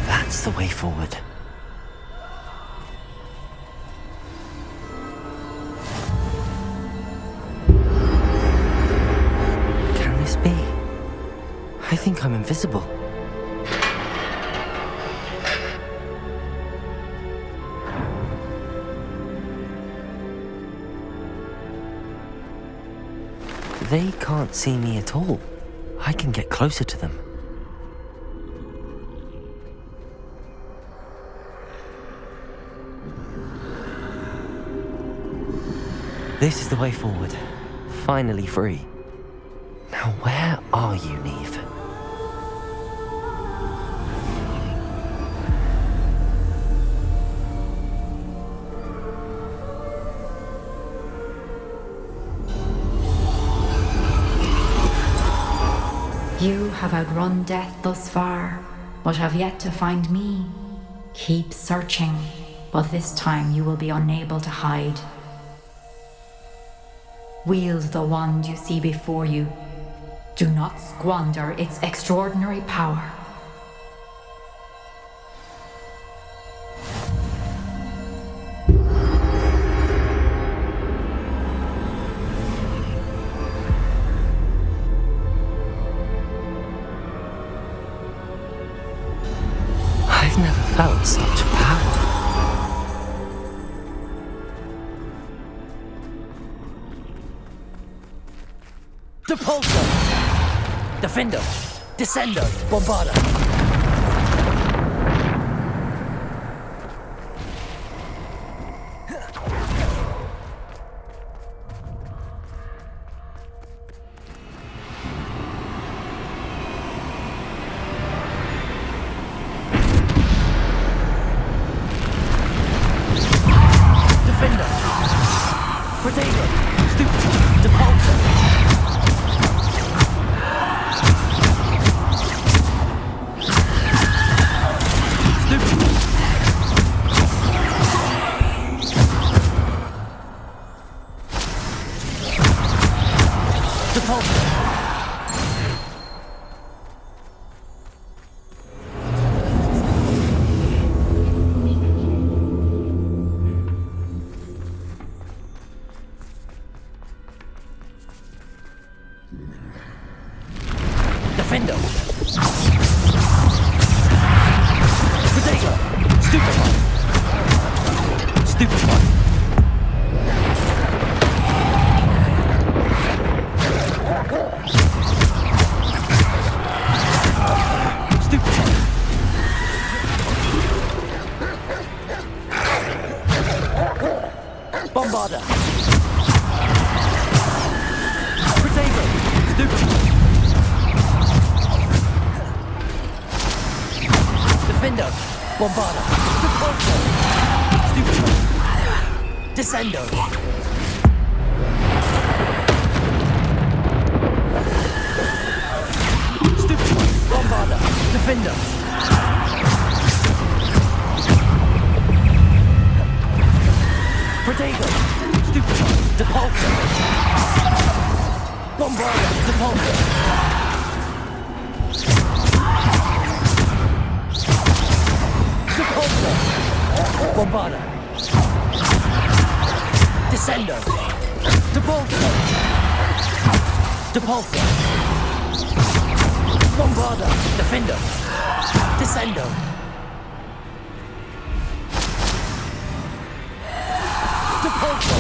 That's the way forward. Can this be? I think I'm invisible. They can't see me at all. I can get closer to them. This is the way forward. Finally free. Now where are you, Neve? You have outrun death thus far, but have yet to find me. Keep searching, but this time you will be unable to hide. Wield the wand you see before you. Do not squander its extraordinary power. I've never felt such power. Depulso! Defendo! Descendo! Bombarda! Defender! Protego! Stupid! Depulso! Defendo! Protego! Stupid one! Stupid one! Stupid one! Bombarda! Protego! Stupid one! Defendo! Bombarda! Depulso! Stupid one! Descendo! Stupid one! Bombarda! Defendo! Protego! Stupid one! Depulso! Bombarda! Depulso! Depulso! Bombarda! Descendo! Depulso! Depulso! Bombarda! Defendo! Descendo! Depulso!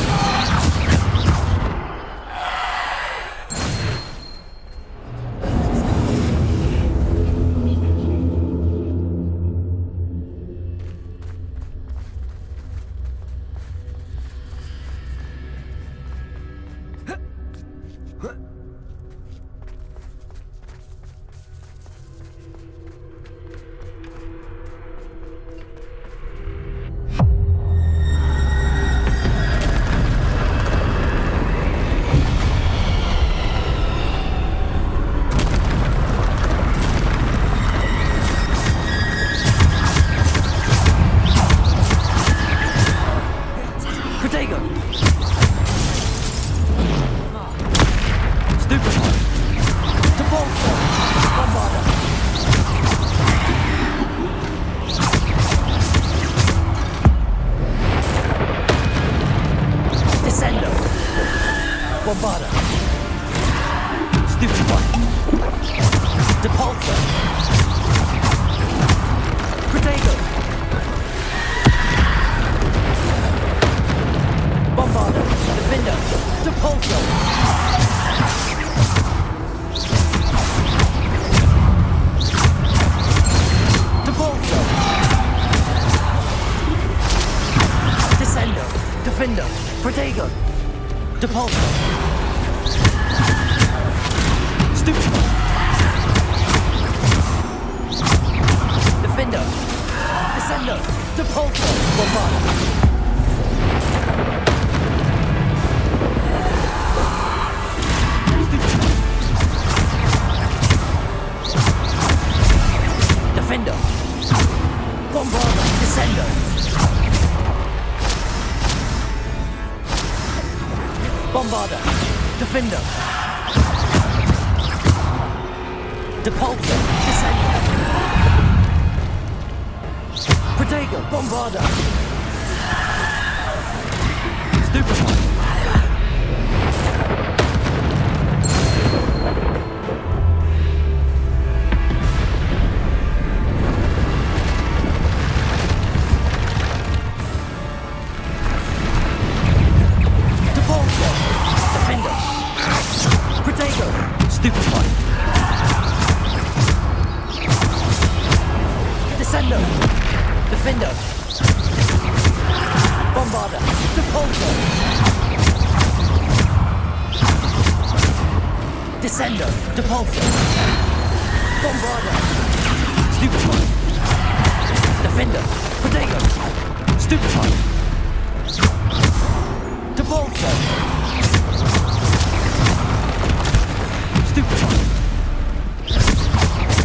Bombarda! Stupid one! Depulso! Protego! Bombarda! Defendo! Depulso! Defender! Protego! Depulso! Stupefy! Defender! Descendo! Depulso! Bombard! Defender! Bombarda! Descendo! Bombarda! Defender! Depulso! Descendo! Protego! Bombarda! Stupefy! Descendo! Defender! Bombarda! Depulso! Descendo! Depulso! Bombarda! Stupefy! Defender! Protego! Stupefy! Depulso! Stupefy!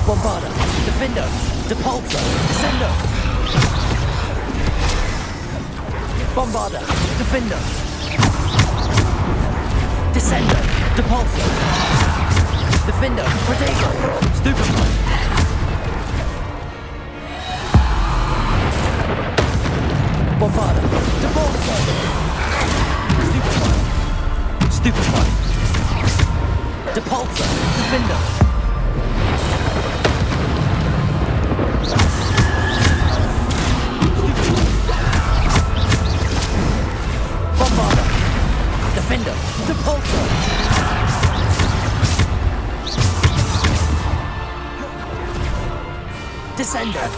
Bombarda! Defender! Depulso! Descendo! Bombarda! Defender! Descendo! Depulso! Defender! Protego! Stupefy! Bombarda! Depulso! Stupefy! Stupefy! Depulso! Defender! Bombarda! Defender! Depulso! Descender!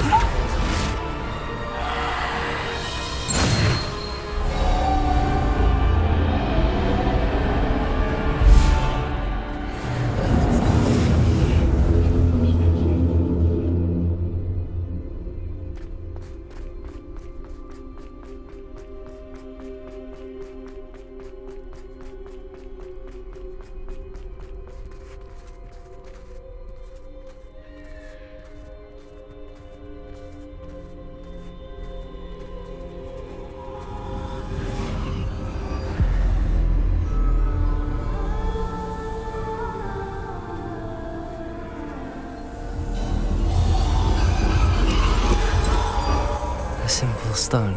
A simple stone.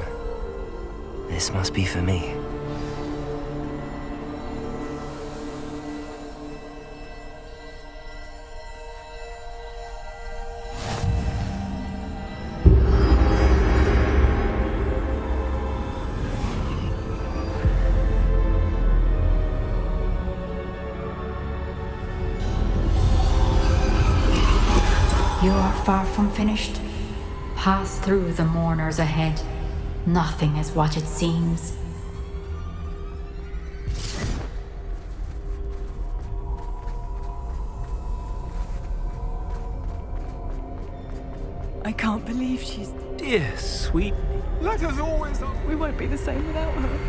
This must be for me. You are far from finished. Pass through the mourners ahead. Nothing is what it seems. I can't believe she's... Dear sweet. Let us always... We won't be the same without her.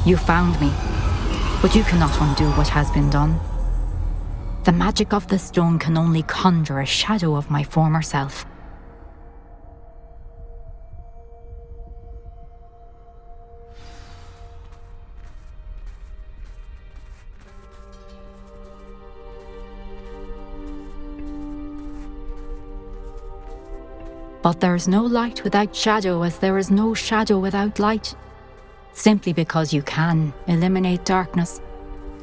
You found me, but you cannot undo what has been done. The magic of the stone can only conjure a shadow of my former self. But there is no light without shadow, as there is no shadow without light. Simply because you can eliminate darkness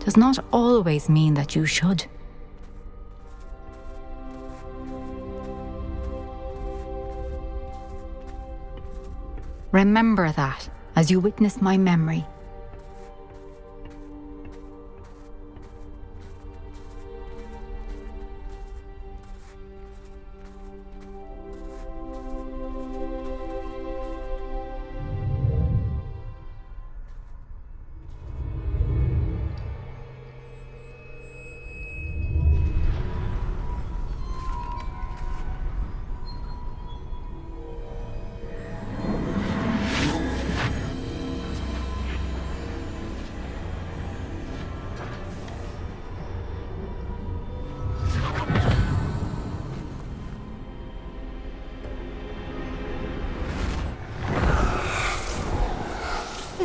does not always mean that you should. Remember that as you witness my memory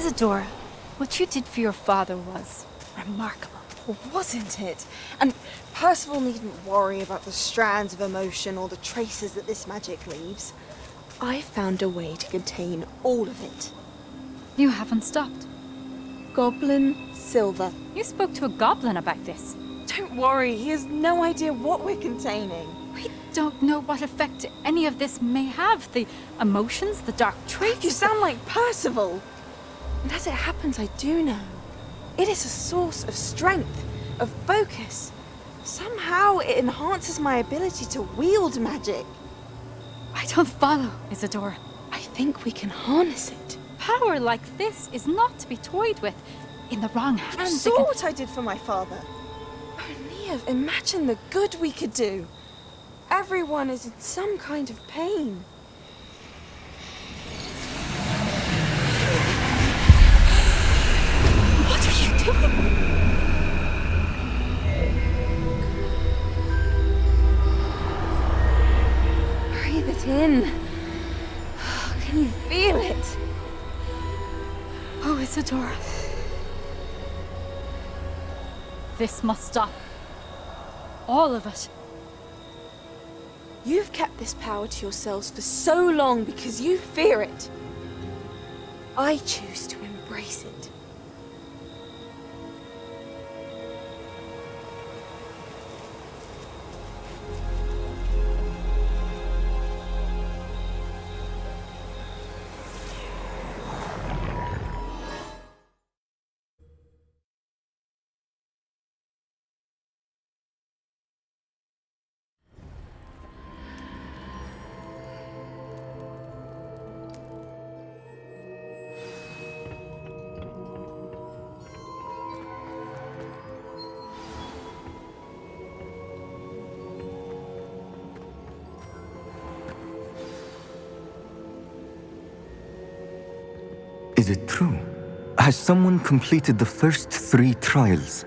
Isadora, what you did for your father was remarkable. Wasn't it? And Percival needn't worry about the strands of emotion or the traces that this magic leaves. I found a way to contain all of it. You haven't stopped. Goblin Silver. You spoke to a goblin about this. Don't worry, he has no idea what we're containing. We don't know what effect any of this may have. The emotions, the dark traits. You sound like Percival. And as it happens, I do know. It is a source of strength, of focus. Somehow it enhances my ability to wield magic. I don't follow, Isadora. I think we can harness it. Power like this is not to be toyed with. In the wrong hands. You saw what I did for my father. Oh, Neve, imagine the good we could do. Everyone is in some kind of pain. What are you doing? Breathe it in. Can you feel it? Oh, Isadora. This must stop. All of it. You've kept this power to yourselves for so long because you fear it. I choose to embrace it. Is it true? Has someone completed the first 3 trials?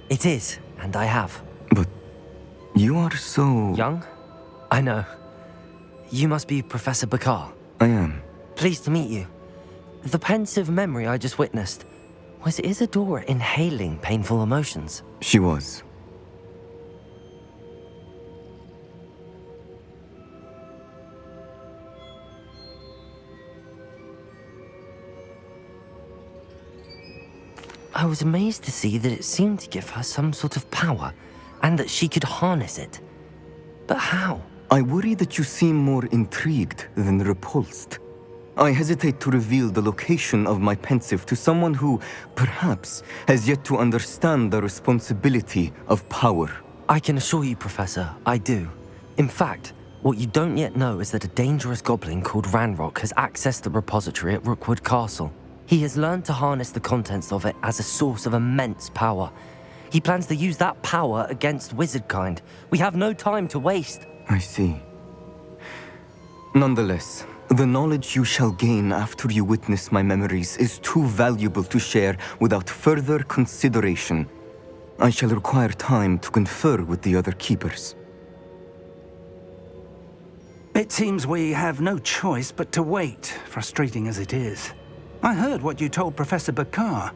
It is, and I have. But you are so... Young? I know. You must be Professor Bakar. I am. Pleased to meet you. The pensive memory I just witnessed, was Isadora inhaling painful emotions? She was. I was amazed to see that it seemed to give her some sort of power, and that she could harness it. But how? I worry that you seem more intrigued than repulsed. I hesitate to reveal the location of my pensive to someone who, perhaps, has yet to understand the responsibility of power. I can assure you, Professor, I do. In fact, what you don't yet know is that a dangerous goblin called Ranrock has accessed the repository at Rookwood Castle. He has learned to harness the contents of it as a source of immense power. He plans to use that power against wizardkind. We have no time to waste. I see. Nonetheless, the knowledge you shall gain after you witness my memories is too valuable to share without further consideration. I shall require time to confer with the other keepers. It seems we have no choice but to wait, frustrating as it is. I heard what you told Professor Bakar.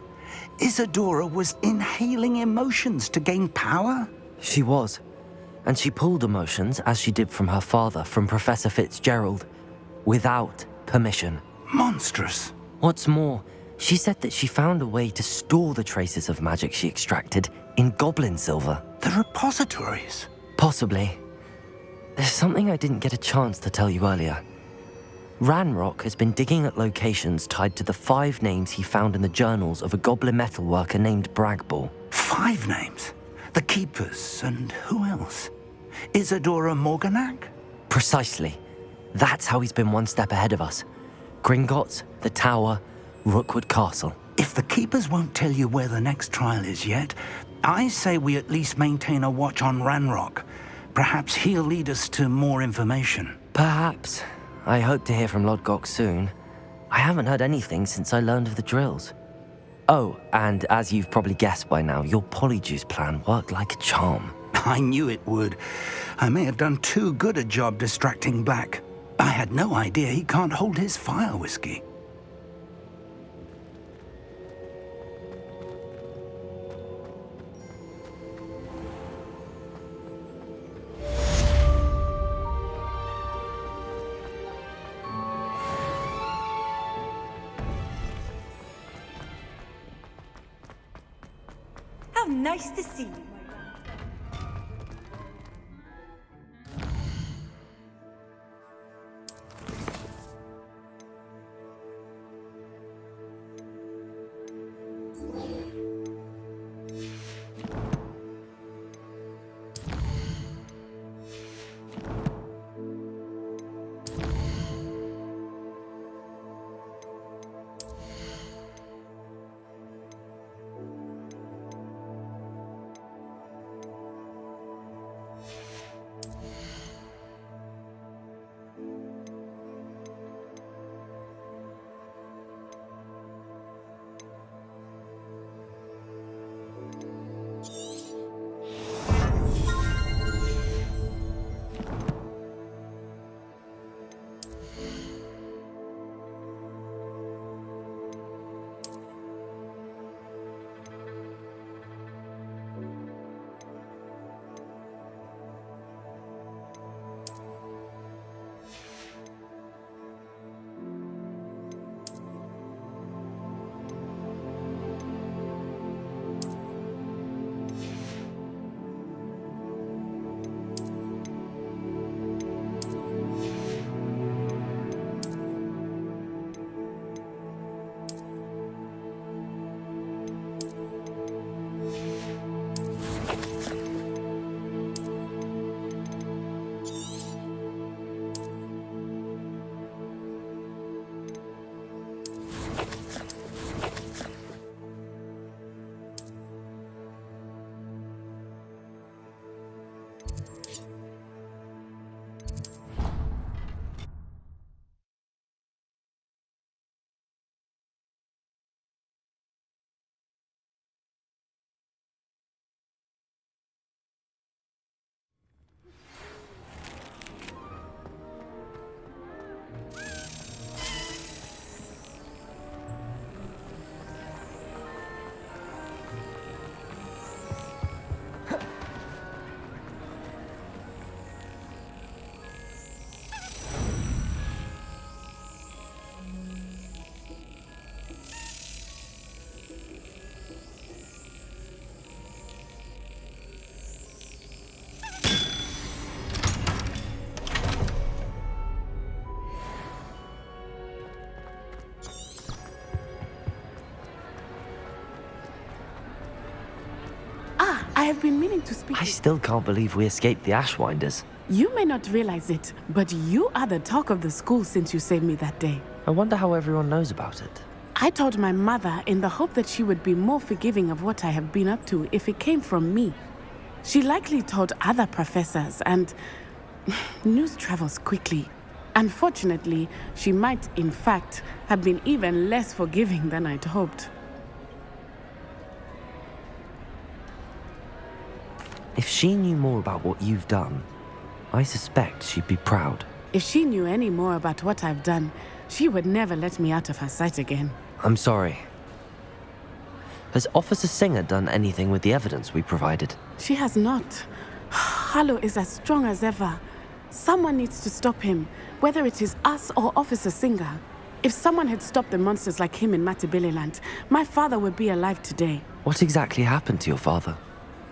Isadora was inhaling emotions to gain power? She was. And she pulled emotions, as she did from her father, from Professor Fitzgerald, without permission. Monstrous. What's more, she said that she found a way to store the traces of magic she extracted in goblin silver. The repositories? Possibly. There's something I didn't get a chance to tell you earlier. Ranrock has been digging at locations tied to the 5 names he found in the journals of a goblin metalworker named Bragball. 5 names? The Keepers, and who else? Isadora Morganac? Precisely. That's how he's been one step ahead of us. Gringotts, the Tower, Rookwood Castle. If the Keepers won't tell you where the next trial is yet, I say we at least maintain a watch on Ranrock. Perhaps he'll lead us to more information. Perhaps. I hope to hear from Lodgok soon. I haven't heard anything since I learned of the drills. Oh, and as you've probably guessed by now, your Polyjuice plan worked like a charm. I knew it would. I may have done too good a job distracting Black. I had no idea he can't hold his fire whiskey. So nice to see you. I have been meaning to speak. I still can't believe we escaped the Ashwinders. You may not realize it, but you are the talk of the school since you saved me that day. I wonder how everyone knows about it. I told my mother in the hope that she would be more forgiving of what I have been up to if it came from me. She likely told other professors, and news travels quickly. Unfortunately, she might, in fact, have been even less forgiving than I'd hoped. If she knew more about what you've done, I suspect she'd be proud. If she knew any more about what I've done, she would never let me out of her sight again. I'm sorry. Has Officer Singer done anything with the evidence we provided? She has not. Harlow is as strong as ever. Someone needs to stop him, whether it is us or Officer Singer. If someone had stopped the monsters like him in Matabeleland, my father would be alive today. What exactly happened to your father?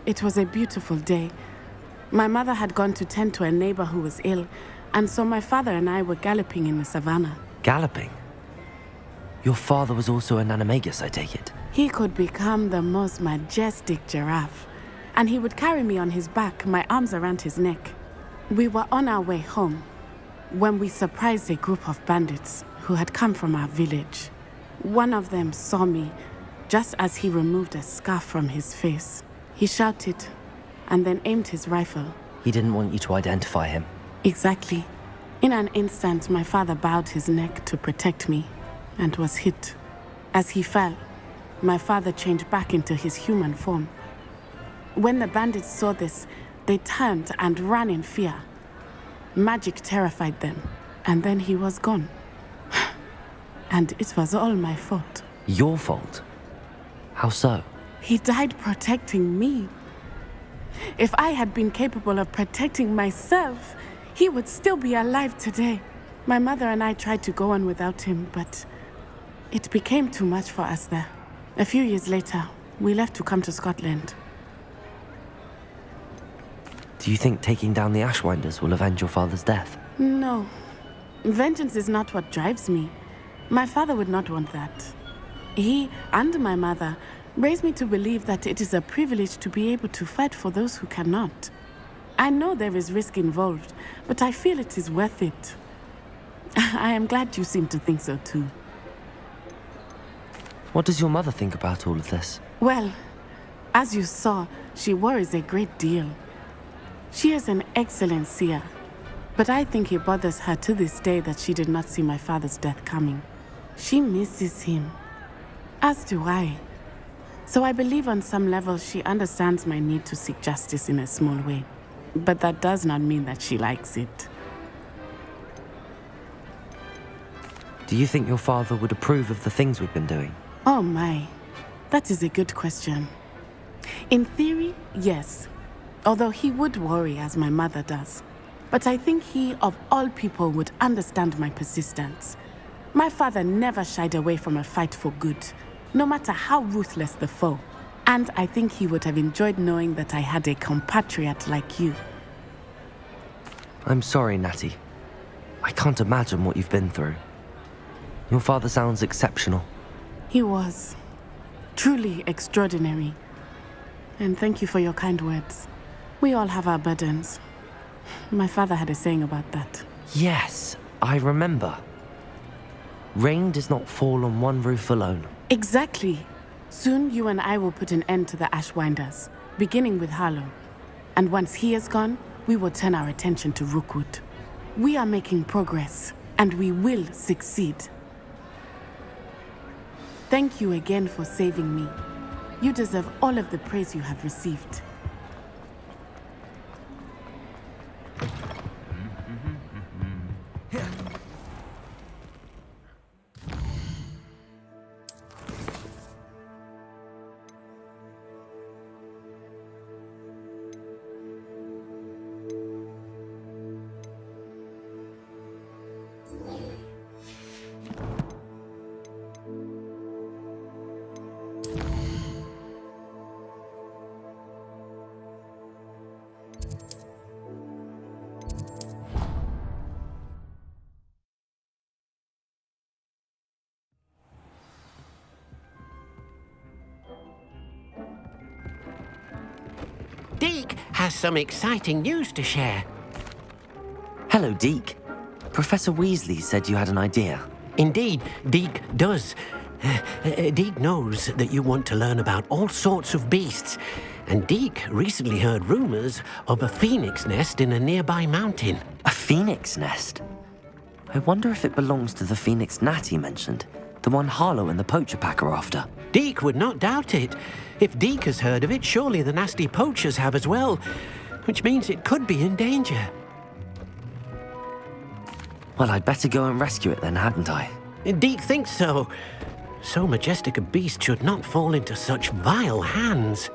It was a beautiful day. My mother had gone to tend to a neighbor who was ill, and so my father and I were galloping in the savannah. Galloping? Your father was also an animagus, I take it? He could become the most majestic giraffe, and he would carry me on his back, my arms around his neck. We were on our way home when we surprised a group of bandits who had come from our village. One of them saw me just as he removed a scarf from his face. He shouted and then aimed his rifle. He didn't want you to identify him. Exactly. In an instant, my father bowed his neck to protect me and was hit. As he fell, my father changed back into his human form. When the bandits saw this, they turned and ran in fear. Magic terrified them, and then he was gone. And it was all my fault. Your fault? How so? He died protecting me. If I had been capable of protecting myself, he would still be alive today. My mother and I tried to go on without him, but it became too much for us there. A few years later, we left to come to Scotland. Do you think taking down the Ashwinders will avenge your father's death? No. Vengeance is not what drives me. My father would not want that. He and my mother raised me to believe that it is a privilege to be able to fight for those who cannot. I know there is risk involved, but I feel it is worth it. I am glad you seem to think so too. What does your mother think about all of this? Well, as you saw, she worries a great deal. She is an excellent seer, but I think it bothers her to this day that she did not see my father's death coming. She misses him, as do I. So I believe on some level she understands my need to seek justice in a small way. But that does not mean that she likes it. Do you think your father would approve of the things we've been doing? Oh my, that is a good question. In theory, yes. Although he would worry as my mother does. But I think he, of all people, would understand my persistence. My father never shied away from a fight for good, no matter how ruthless the foe. And I think he would have enjoyed knowing that I had a compatriot like you. I'm sorry, Natty. I can't imagine what you've been through. Your father sounds exceptional. He was. Truly extraordinary. And thank you for your kind words. We all have our burdens. My father had a saying about that. Yes, I remember. Rain does not fall on one roof alone. Exactly. Soon you and I will put an end to the Ashwinders, beginning with Harlow. And once he is gone, we will turn our attention to Rookwood. We are making progress, and we will succeed. Thank you again for saving me. You deserve all of the praise you have received. Deke has some exciting news to share. Hello, Deke. Professor Weasley said you had an idea. Indeed, Deke does. Deke knows that you want to learn about all sorts of beasts, and Deke recently heard rumors of a phoenix nest in a nearby mountain. A phoenix nest? I wonder if it belongs to the phoenix Natty mentioned, the one Harlow and the poacher pack are after. Deke would not doubt it. If Deke has heard of it, surely the nasty poachers have as well, which means it could be in danger. Well, I'd better go and rescue it then, hadn't I? Deke thinks so. So majestic a beast should not fall into such vile hands.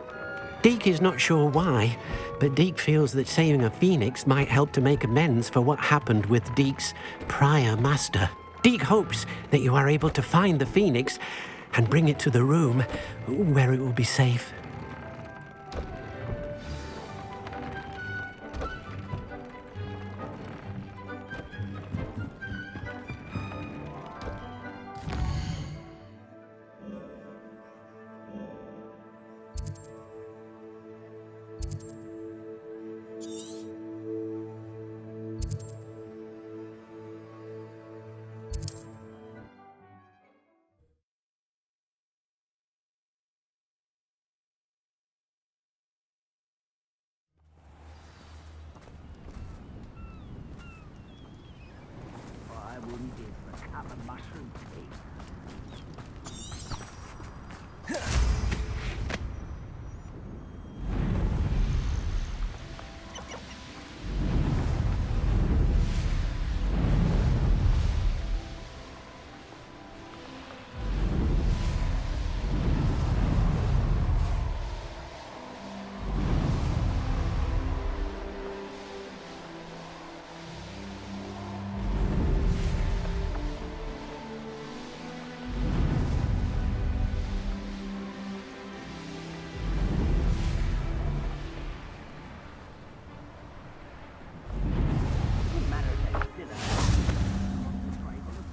Deke is not sure why, but Deke feels that saving a phoenix might help to make amends for what happened with Deke's prior master. Deke hopes that you are able to find the phoenix and bring it to the room where it will be safe.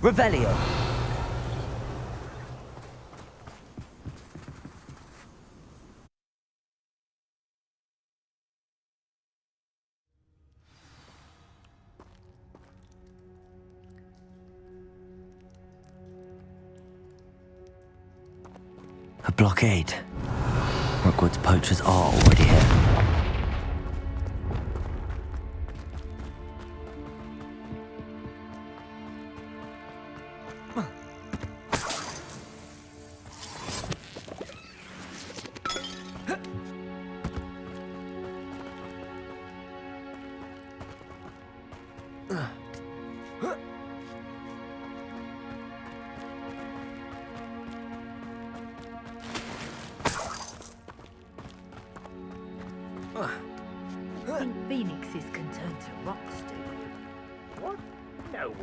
Revelio. A blockade. Rookwood's poachers are already here. Phoenixes can turn to rocks, do you? What? No.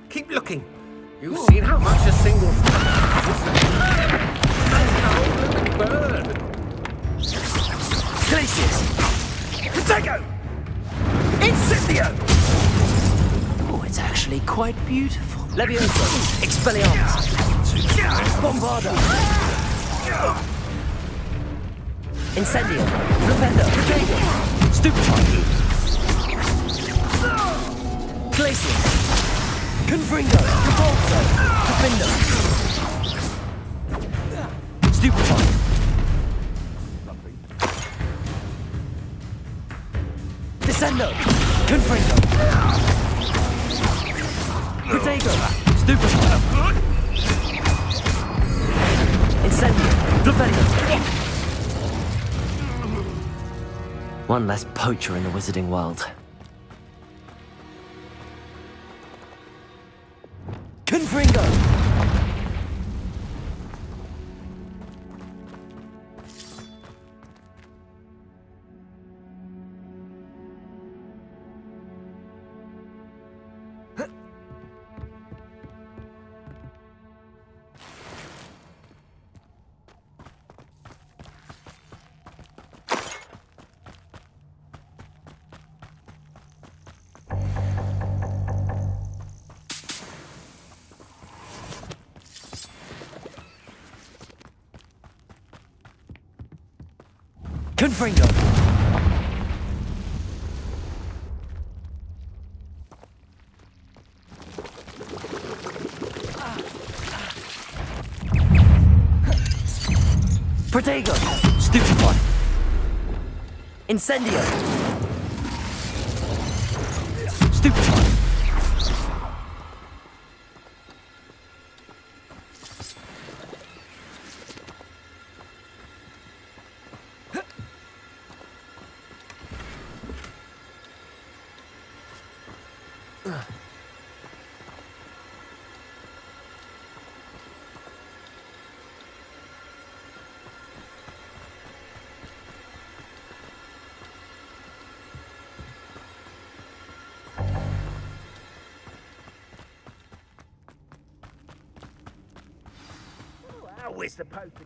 Keep looking. You've seen how much a single bird. Glacius! Protego! Incendio! Oh, it's actually quite beautiful. Levioso! Expelliarmus! Bombarda! Incendio! Flipendo! Protego! Stupefy! Glacius! Confringo! Repulso! Defendo! Stupefy! Descendo! Confringo! Protego! Stupefy! Incendio! Flipendo! One less poacher in the wizarding world. Confringo! Confringo! Protego! Stupefy! Incendio! Stupefy! How we're supposed to.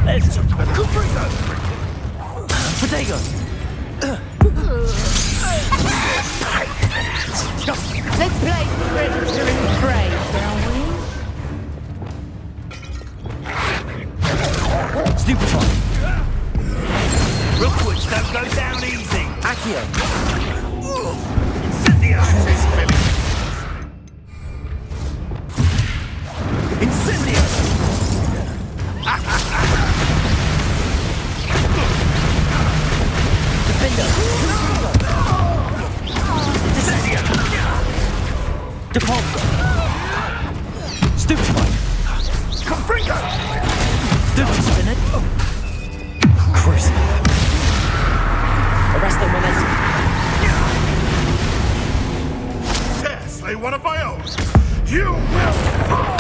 Let's Protego! Let's play predator and prey, shall we? Stupefy! Rookwoods don't go down easy. Accio! Incendio! Incendio! Defendo! Incendio! Depulso! Stupefy! Confringo! Stupefy! Cruising! Arresto momentum! Dare slay one of my own! You will fall!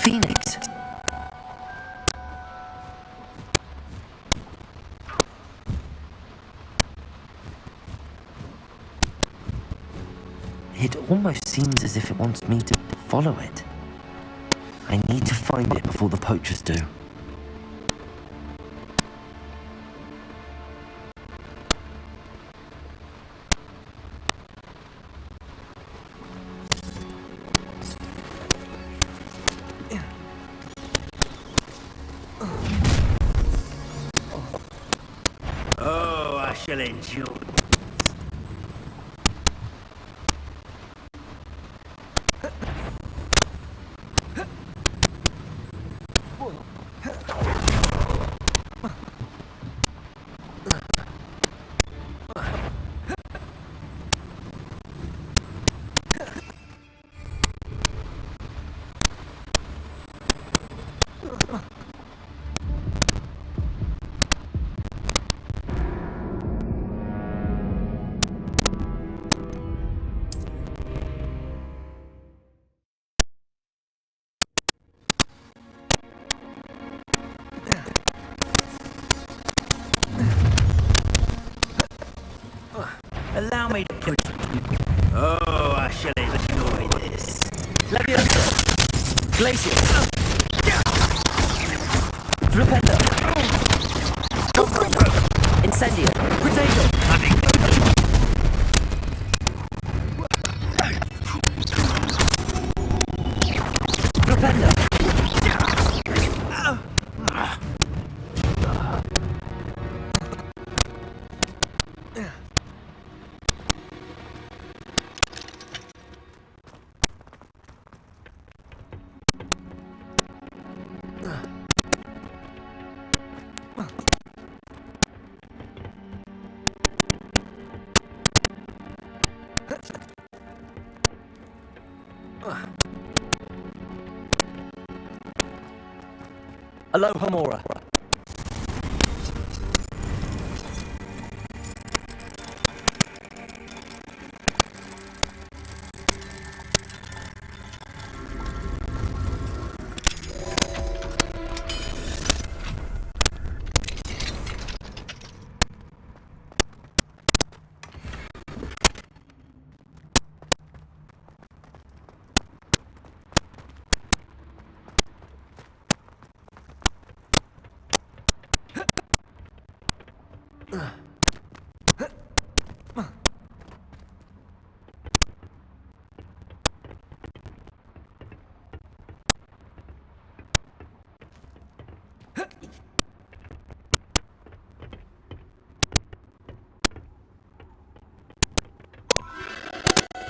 Phoenix! It almost seems as if it wants me to follow it. I need to find it before the poachers do. Oh, I shall enjoy. Allow me to put you. Oh, I shall enjoy this. Leviosa! Glacier! Flipendo! Incendio! Potato! Flipendo! Aloha Mora.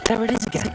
There it is again.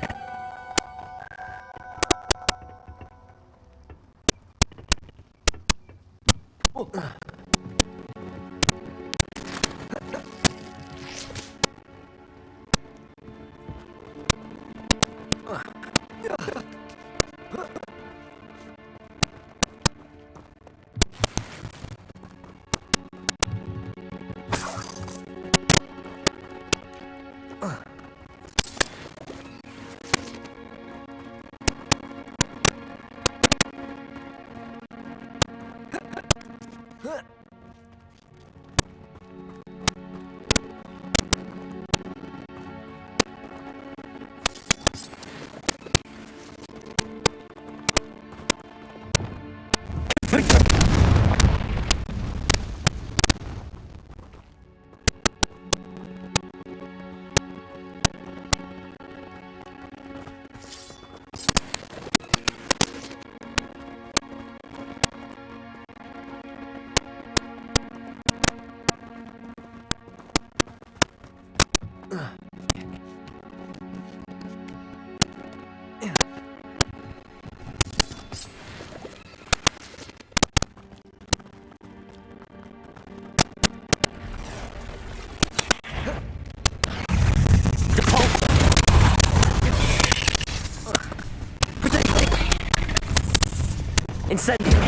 Incendio!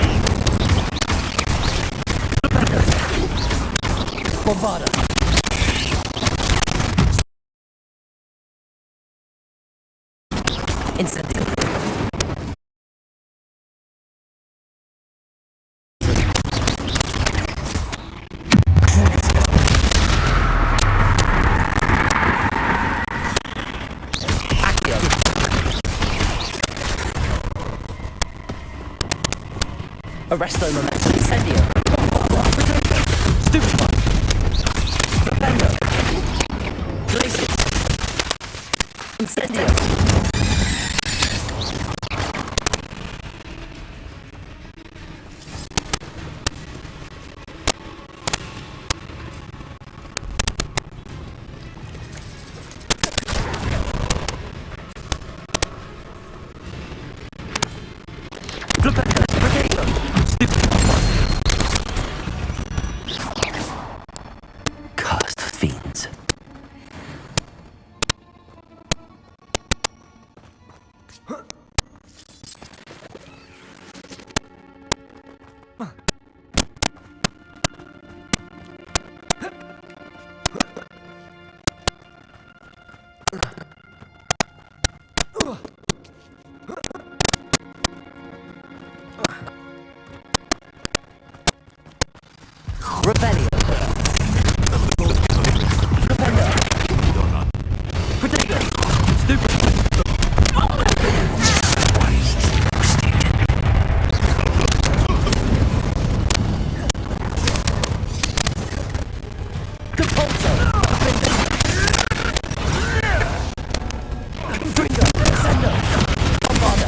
Bombarda! Incendio! Arresto Momentum Incendio. Stupefy. Defender. Glacius. Incendio. Cursed fiends. Rebellion. Defender. Protego. Stupid. Compulso. Gringo. Sendo. Bombarda.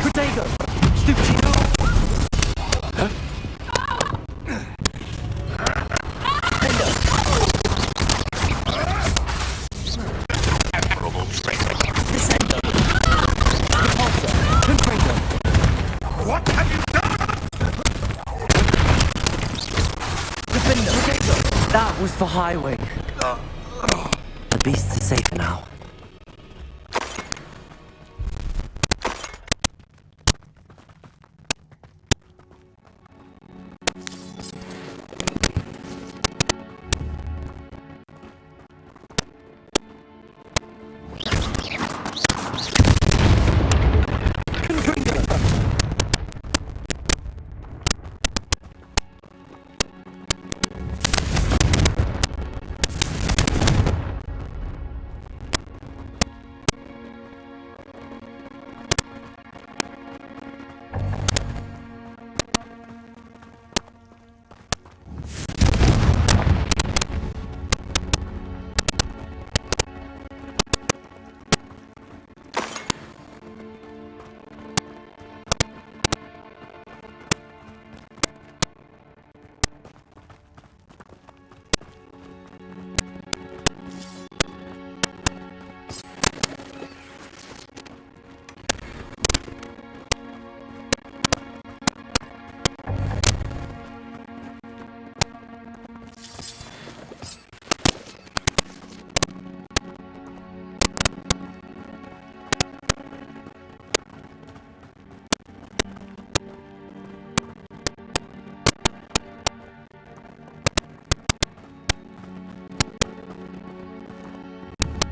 Protego. Stupid. Huh? Admirable traitor. Descendo. Repulsor. Confringo. What have you done? Defender. Protego. That was for Highwing. The beasts are safer now.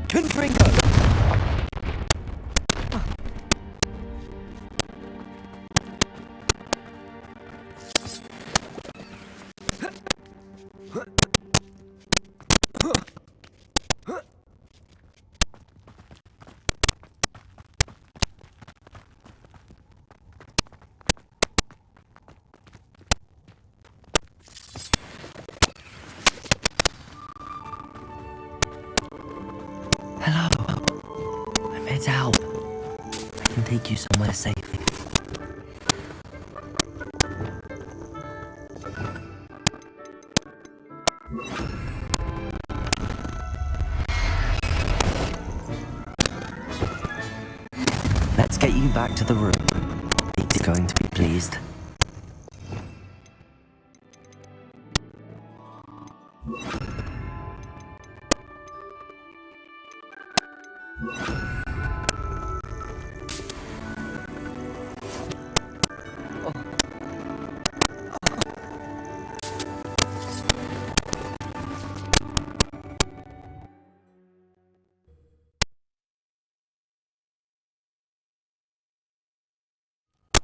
Confringo. Hello. I'm head out. I can take you somewhere safe. Let's get you back to the room. He's going to be pleased.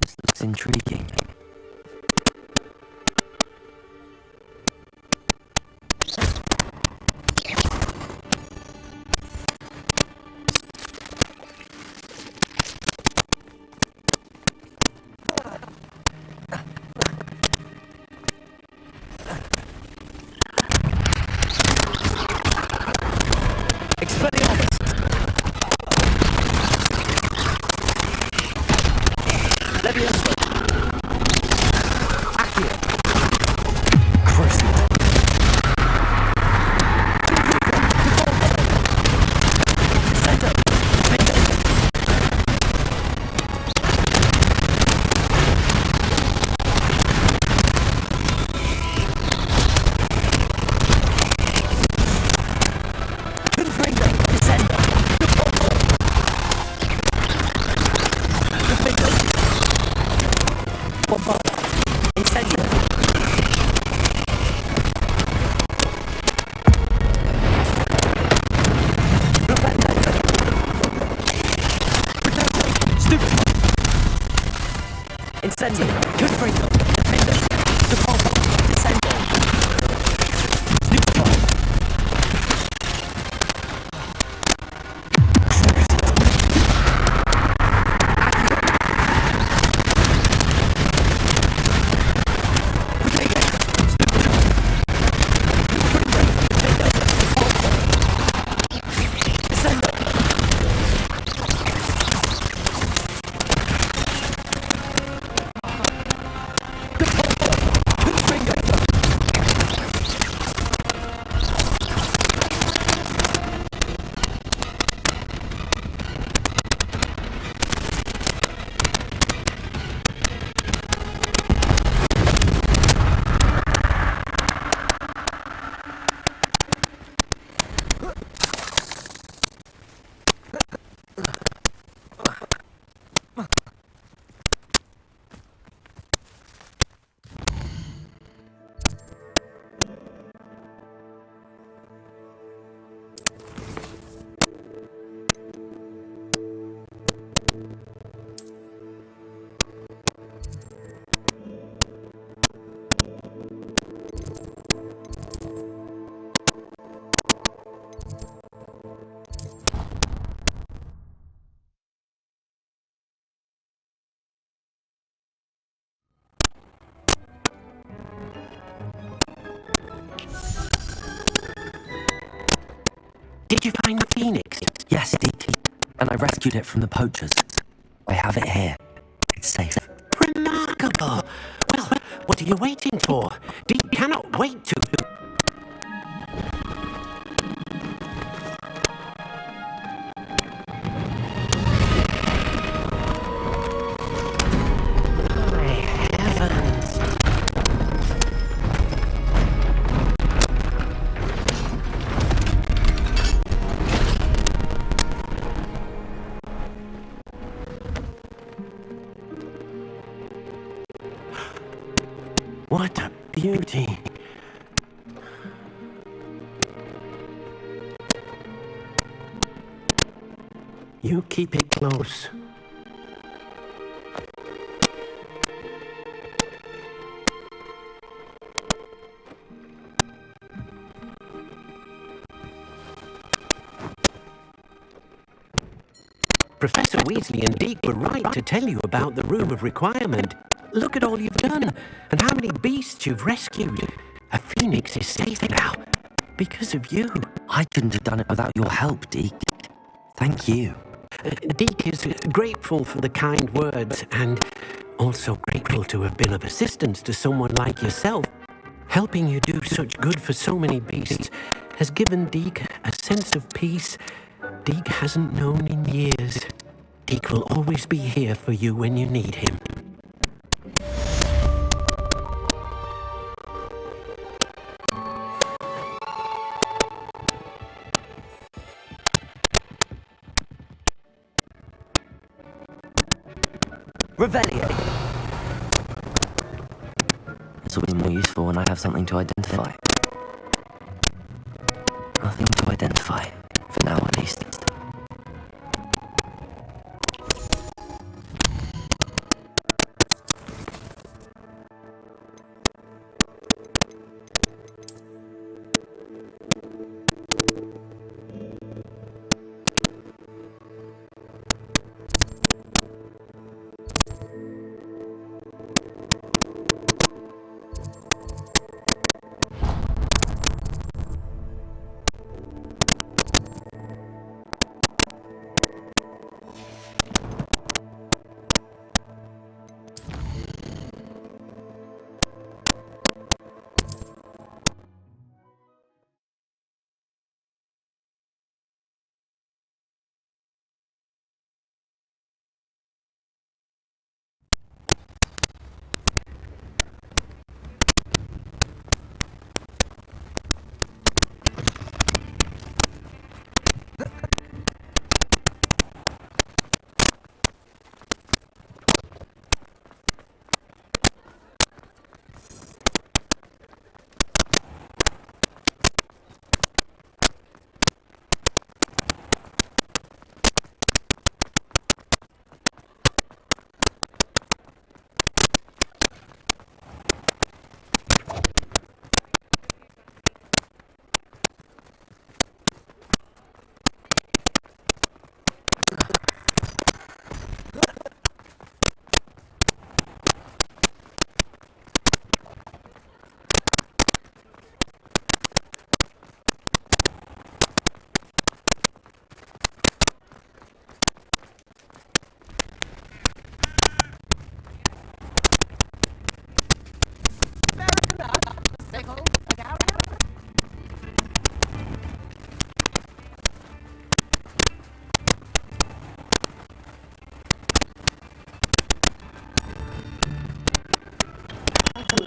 This looks intriguing. Incendio! Gryffindor! Defenders! Default! Descendo! Stupefy! Did you find the phoenix? Yes, Deke. And I rescued it from the poachers. I have it here. It's safe. Remarkable. Well, what are you waiting for? Deke cannot wait to... What a beauty. You keep it close. Professor Weasley and Deke were right to tell you about the Room of Requirement. Look at all you've done, and how many beasts you've rescued. A phoenix is safe now, because of you. I couldn't have done it without your help, Deke. Thank you. Deke is grateful for the kind words, and also grateful to have been of assistance to someone like yourself. Helping you do such good for so many beasts has given Deke a sense of peace Deke hasn't known in years. Deke will always be here for you when you need him. Revelio! It's always more useful when I have something to identify. Nothing to identify, for now at least.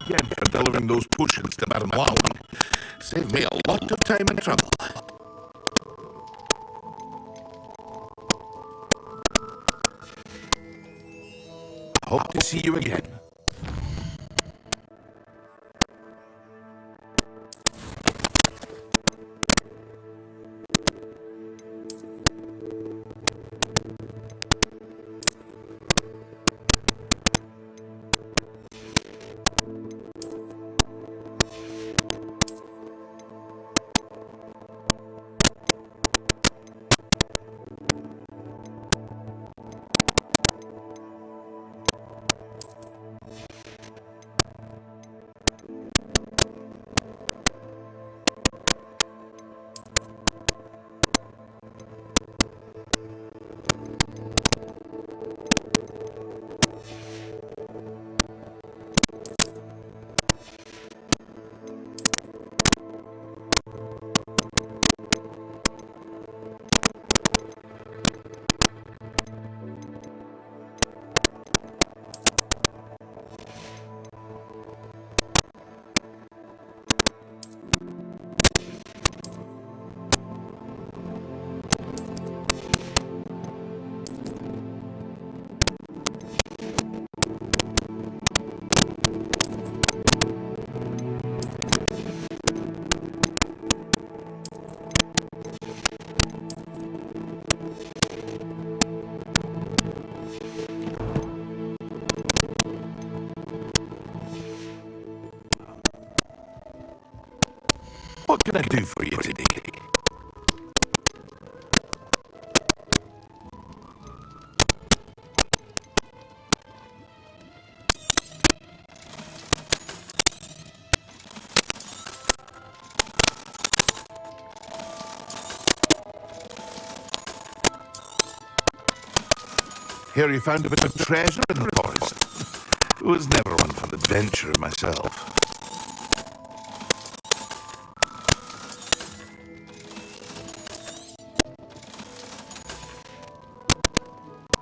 again for delivering those potions to Madame Wong. Saved me a lot of time and trouble. Hope to see you again. What can I do for you today? Here you found a bit of treasure in the forest. Was never one for adventure myself.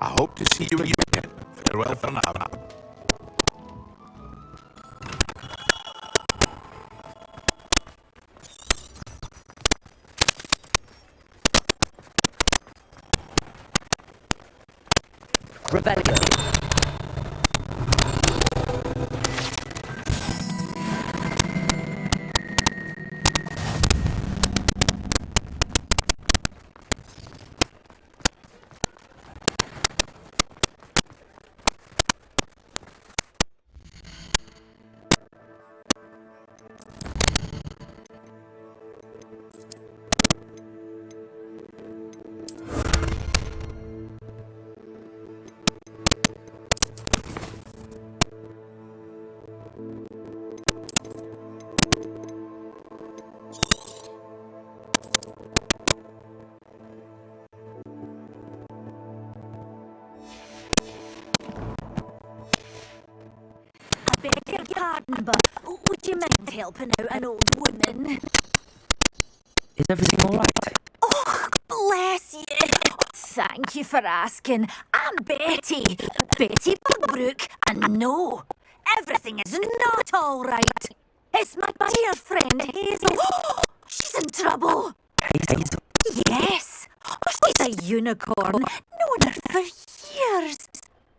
I hope to see you again. Farewell for now. Rebecca. Beg your pardon, but would you mind helping out an old woman? Is everything all right? Oh, bless you. Thank you for asking. I'm Betty. Betty Bugbrook, and no, everything is not all right. It's my dear friend Hazel. She's in trouble. Hazel? Yes. She's a unicorn. Known her for years.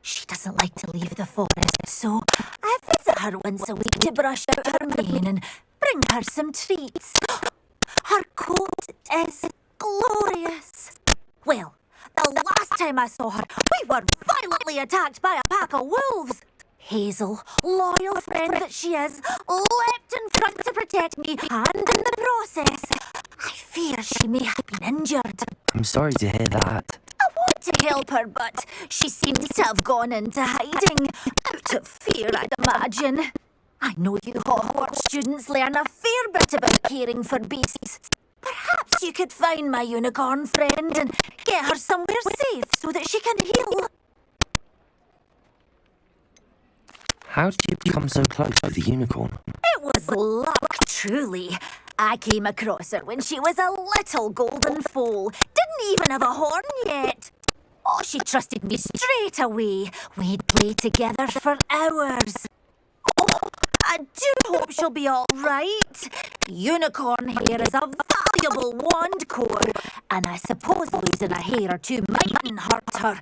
She doesn't like to leave the forest, so I visit her once a week to brush out her mane and bring her some treats. Her coat is glorious. Well, the last time I saw her, we were violently attacked by a pack of wolves. Hazel, loyal friend that she is, leapt in front to protect me, and in the process, I fear she may have been injured. I'm sorry to hear that. I want to help her, but she seems to have gone into hiding. Out of fear, I'd imagine. I know you Hogwarts students learn a fair bit about caring for beasts. Perhaps you could find my unicorn friend and get her somewhere safe so that she can heal. How did you become so close with the unicorn? It was luck, truly. I came across her when she was a little golden foal. Didn't even have a horn yet. Oh, she trusted me straight away. We'd play together for hours. Oh, I do hope she'll be all right. Unicorn hair is a valuable wand core, and I suppose losing a hair or two mightn't hurt her.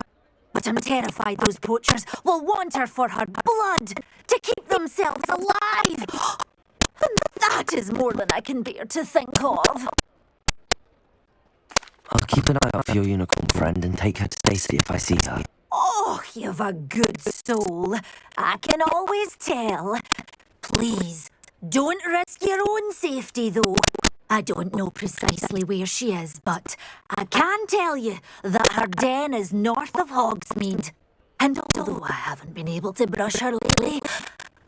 But I'm terrified those poachers will want her for her blood, to keep themselves alive. And that is more than I can bear to think of. I'll keep an eye out for your unicorn friend and take her to safety if I see her. Oh, you've a good soul. I can always tell. Please, don't risk your own safety, though. I don't know precisely where she is, but I can tell you that her den is north of Hogsmeade. And although I haven't been able to brush her lately,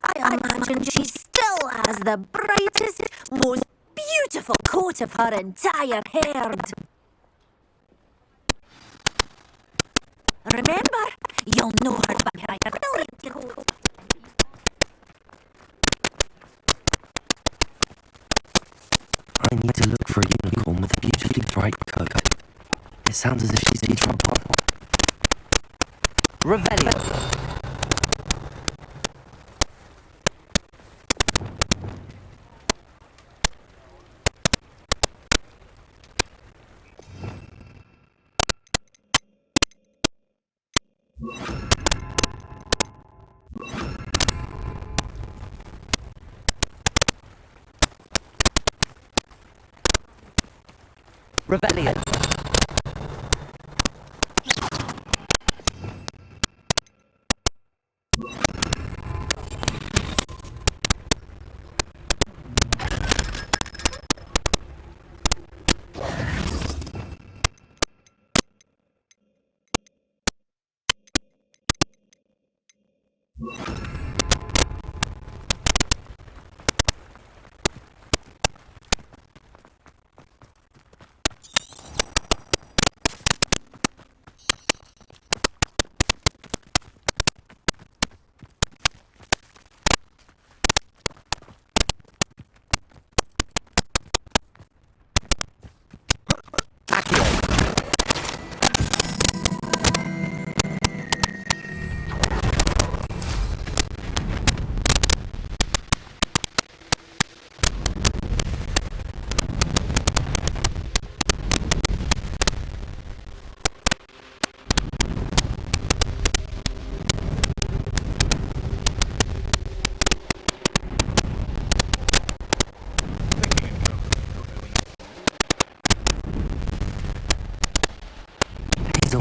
I imagine she still has the brightest, most beautiful coat of her entire herd. Remember, you'll know her by her brilliant coat. I need to look for a unicorn with a beautifully bright coat. It sounds as if she's in trouble. Revelio. Rebellion.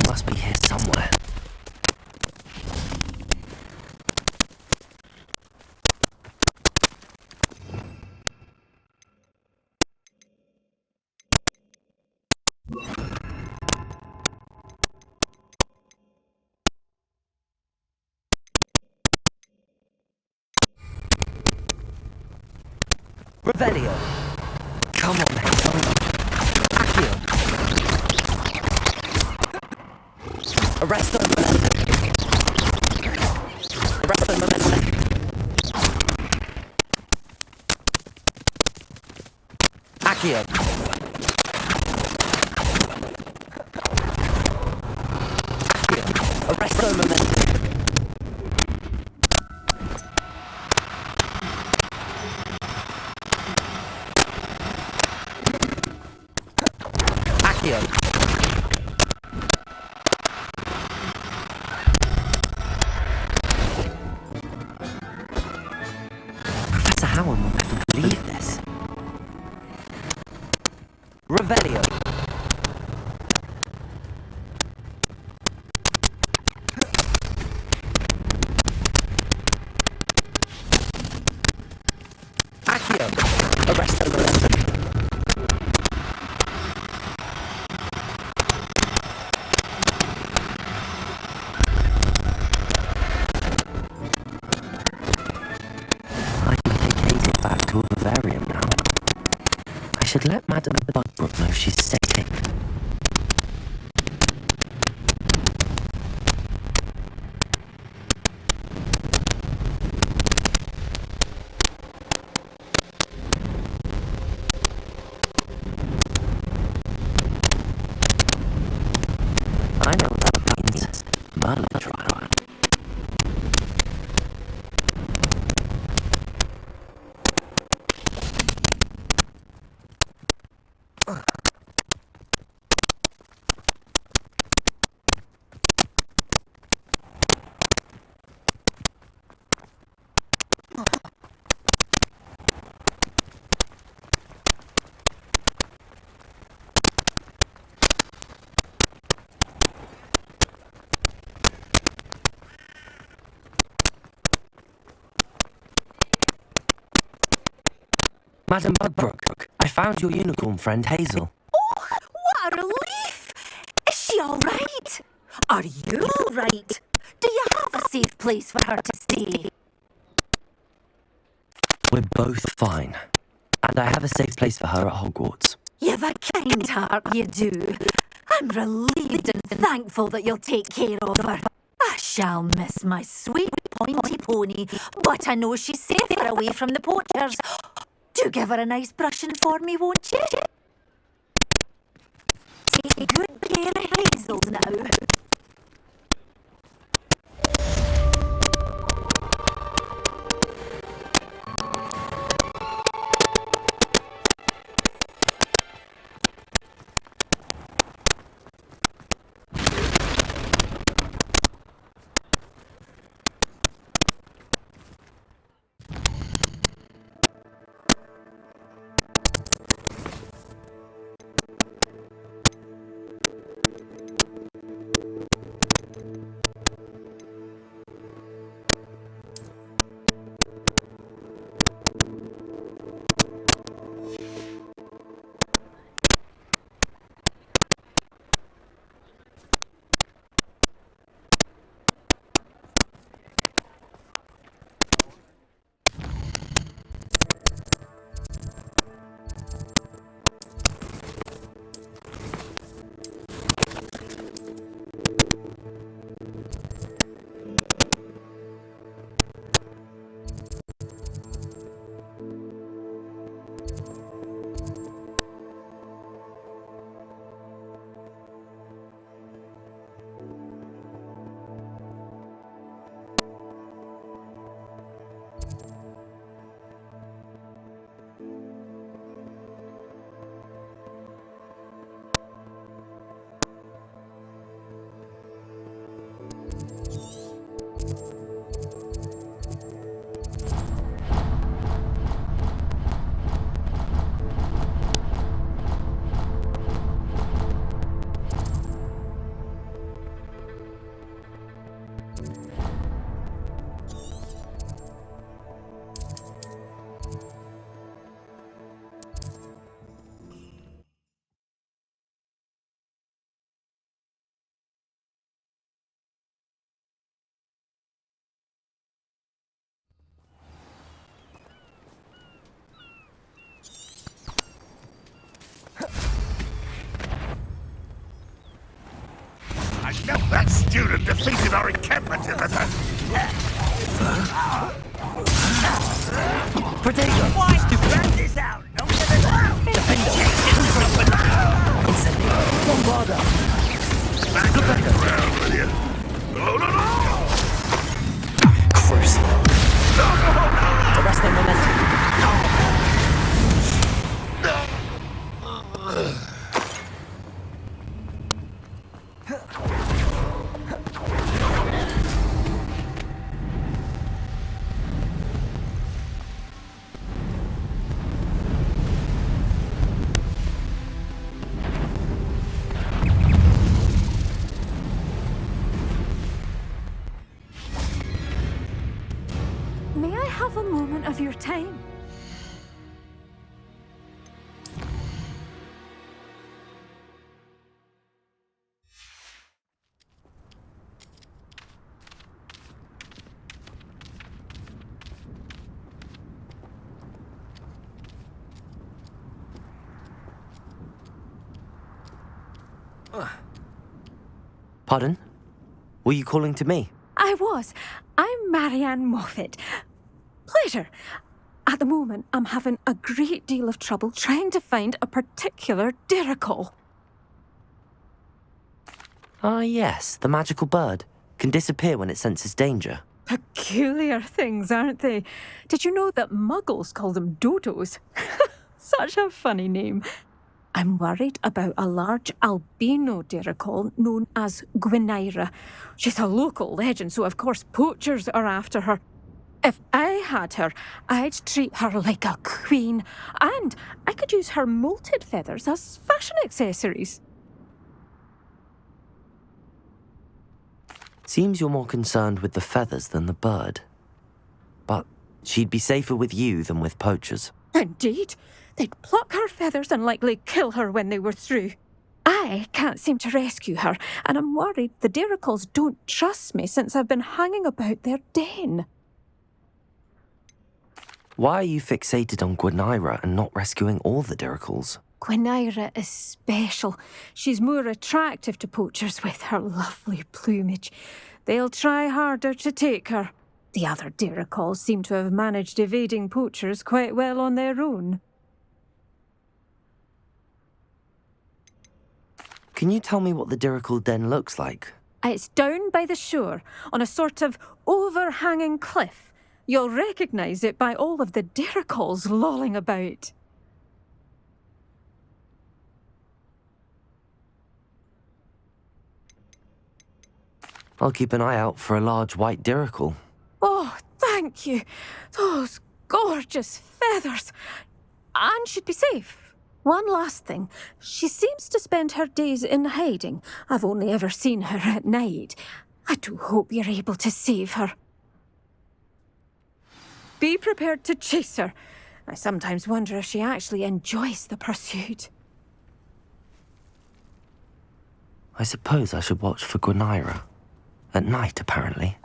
Must be here somewhere. Revelio. Come on, man. Accio. Arresto momentum. Accio. Arresto momentum. Accio. How will never believe this. Revelio. Accio. Arresto momentum. Back to a vivarium now. I should let Madame Budbrook know she's sick. I know what that means. Merlin trial. Madam Budbrook, I found your unicorn friend Hazel. Oh, what a relief! Is she all right? Are you all right? Do you have a safe place for her to stay? We're both fine. And I have a safe place for her at Hogwarts. You've a kind heart, you do. I'm relieved and thankful that you'll take care of her. I shall miss my sweet pointy pony, but I know she's safer away from the poachers. Do give her a nice brushing for me, won't you? Take good care of Hazel now. That student defeated our encampment in the... Potato! Why to burn this out? Incendio! Bombarda! Back around with you. No, no, no! Cruise. Arrest their momentum. May I have a moment of your time? Pardon? Were you calling to me? I was. I'm Marianne Moffat. Pleasure. At the moment, I'm having a great deal of trouble trying to find a particular Diricol. Ah, yes, the magical bird. Can disappear when it senses danger. Peculiar things, aren't they? Did you know that muggles call them dodos? Such a funny name. I'm worried about a large albino Diricol known as Gwynaira. She's a local legend, so of course poachers are after her. If I had her, I'd treat her like a queen, and I could use her molted feathers as fashion accessories. Seems you're more concerned with the feathers than the bird. But she'd be safer with you than with poachers. Indeed. They'd pluck her feathers and likely kill her when they were through. I can't seem to rescue her, and I'm worried the Diricles don't trust me since I've been hanging about their den. Why are you fixated on Gwynaira and not rescuing all the Diricles? Gwynaira is special. She's more attractive to poachers with her lovely plumage. They'll try harder to take her. The other Diricles seem to have managed evading poachers quite well on their own. Can you tell me what the Diricle den looks like? It's down by the shore, on a sort of overhanging cliff. You'll recognise it by all of the Diricles lolling about. I'll keep an eye out for a large white Diricle. Oh, thank you. Those gorgeous feathers. And she'd be safe. One last thing. She seems to spend her days in hiding. I've only ever seen her at night. I do hope you're able to save her. Be prepared to chase her. I sometimes wonder if she actually enjoys the pursuit. I suppose I should watch for Gwynaira. At night, apparently.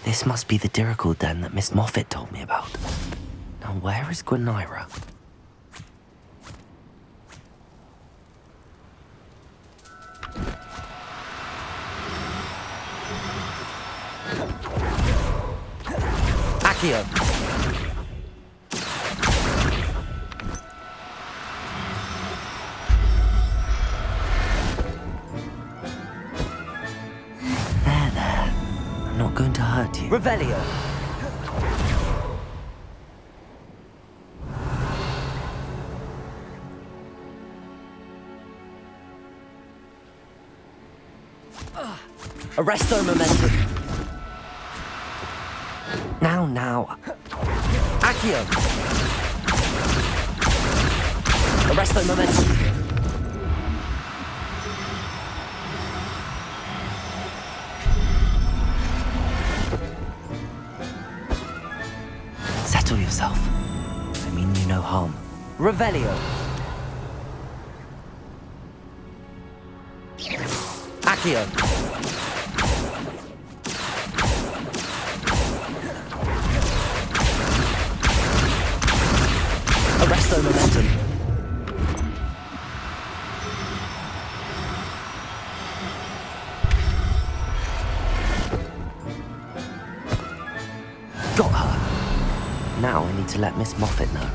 This must be the Diricle den that Miss Moffat told me about. Now, where is Gwynaira? Accio! There. I'm not going to hurt you. Revelio! Arresto momentum. Now. Accio! Arresto momentum. Settle yourself. I mean you no harm. Revelio. Accio. Arresto momentum. Got her. Now I need to let Miss Moffat know.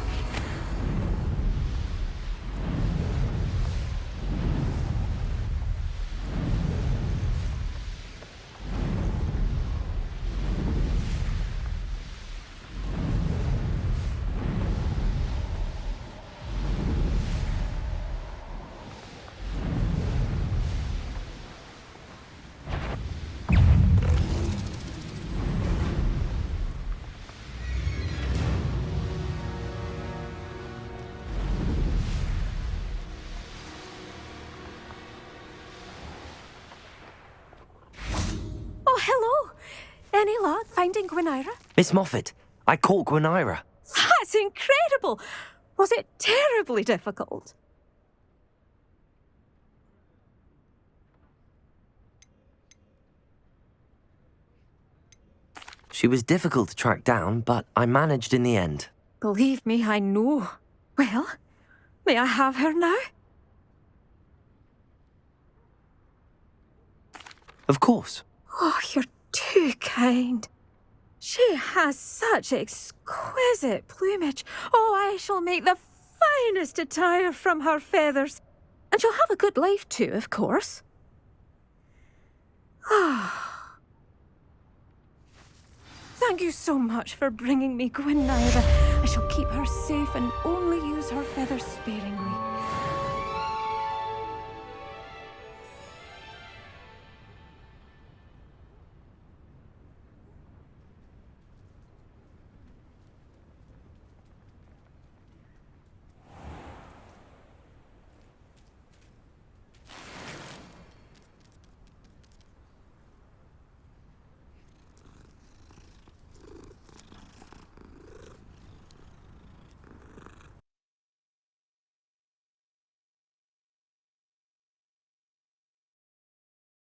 Any luck finding Gwynaira? Miss Moffat, I caught Gwynaira. That's incredible! Was it terribly difficult? She was difficult to track down, but I managed in the end. Believe me, I know. Well, may I have her now? Of course. Oh, you're too kind. She has such exquisite plumage. Oh, I shall make the finest attire from her feathers. And she'll have a good life too, of course. Thank you so much for bringing me Gwynnwyr. I shall keep her safe and only use her feathers sparingly.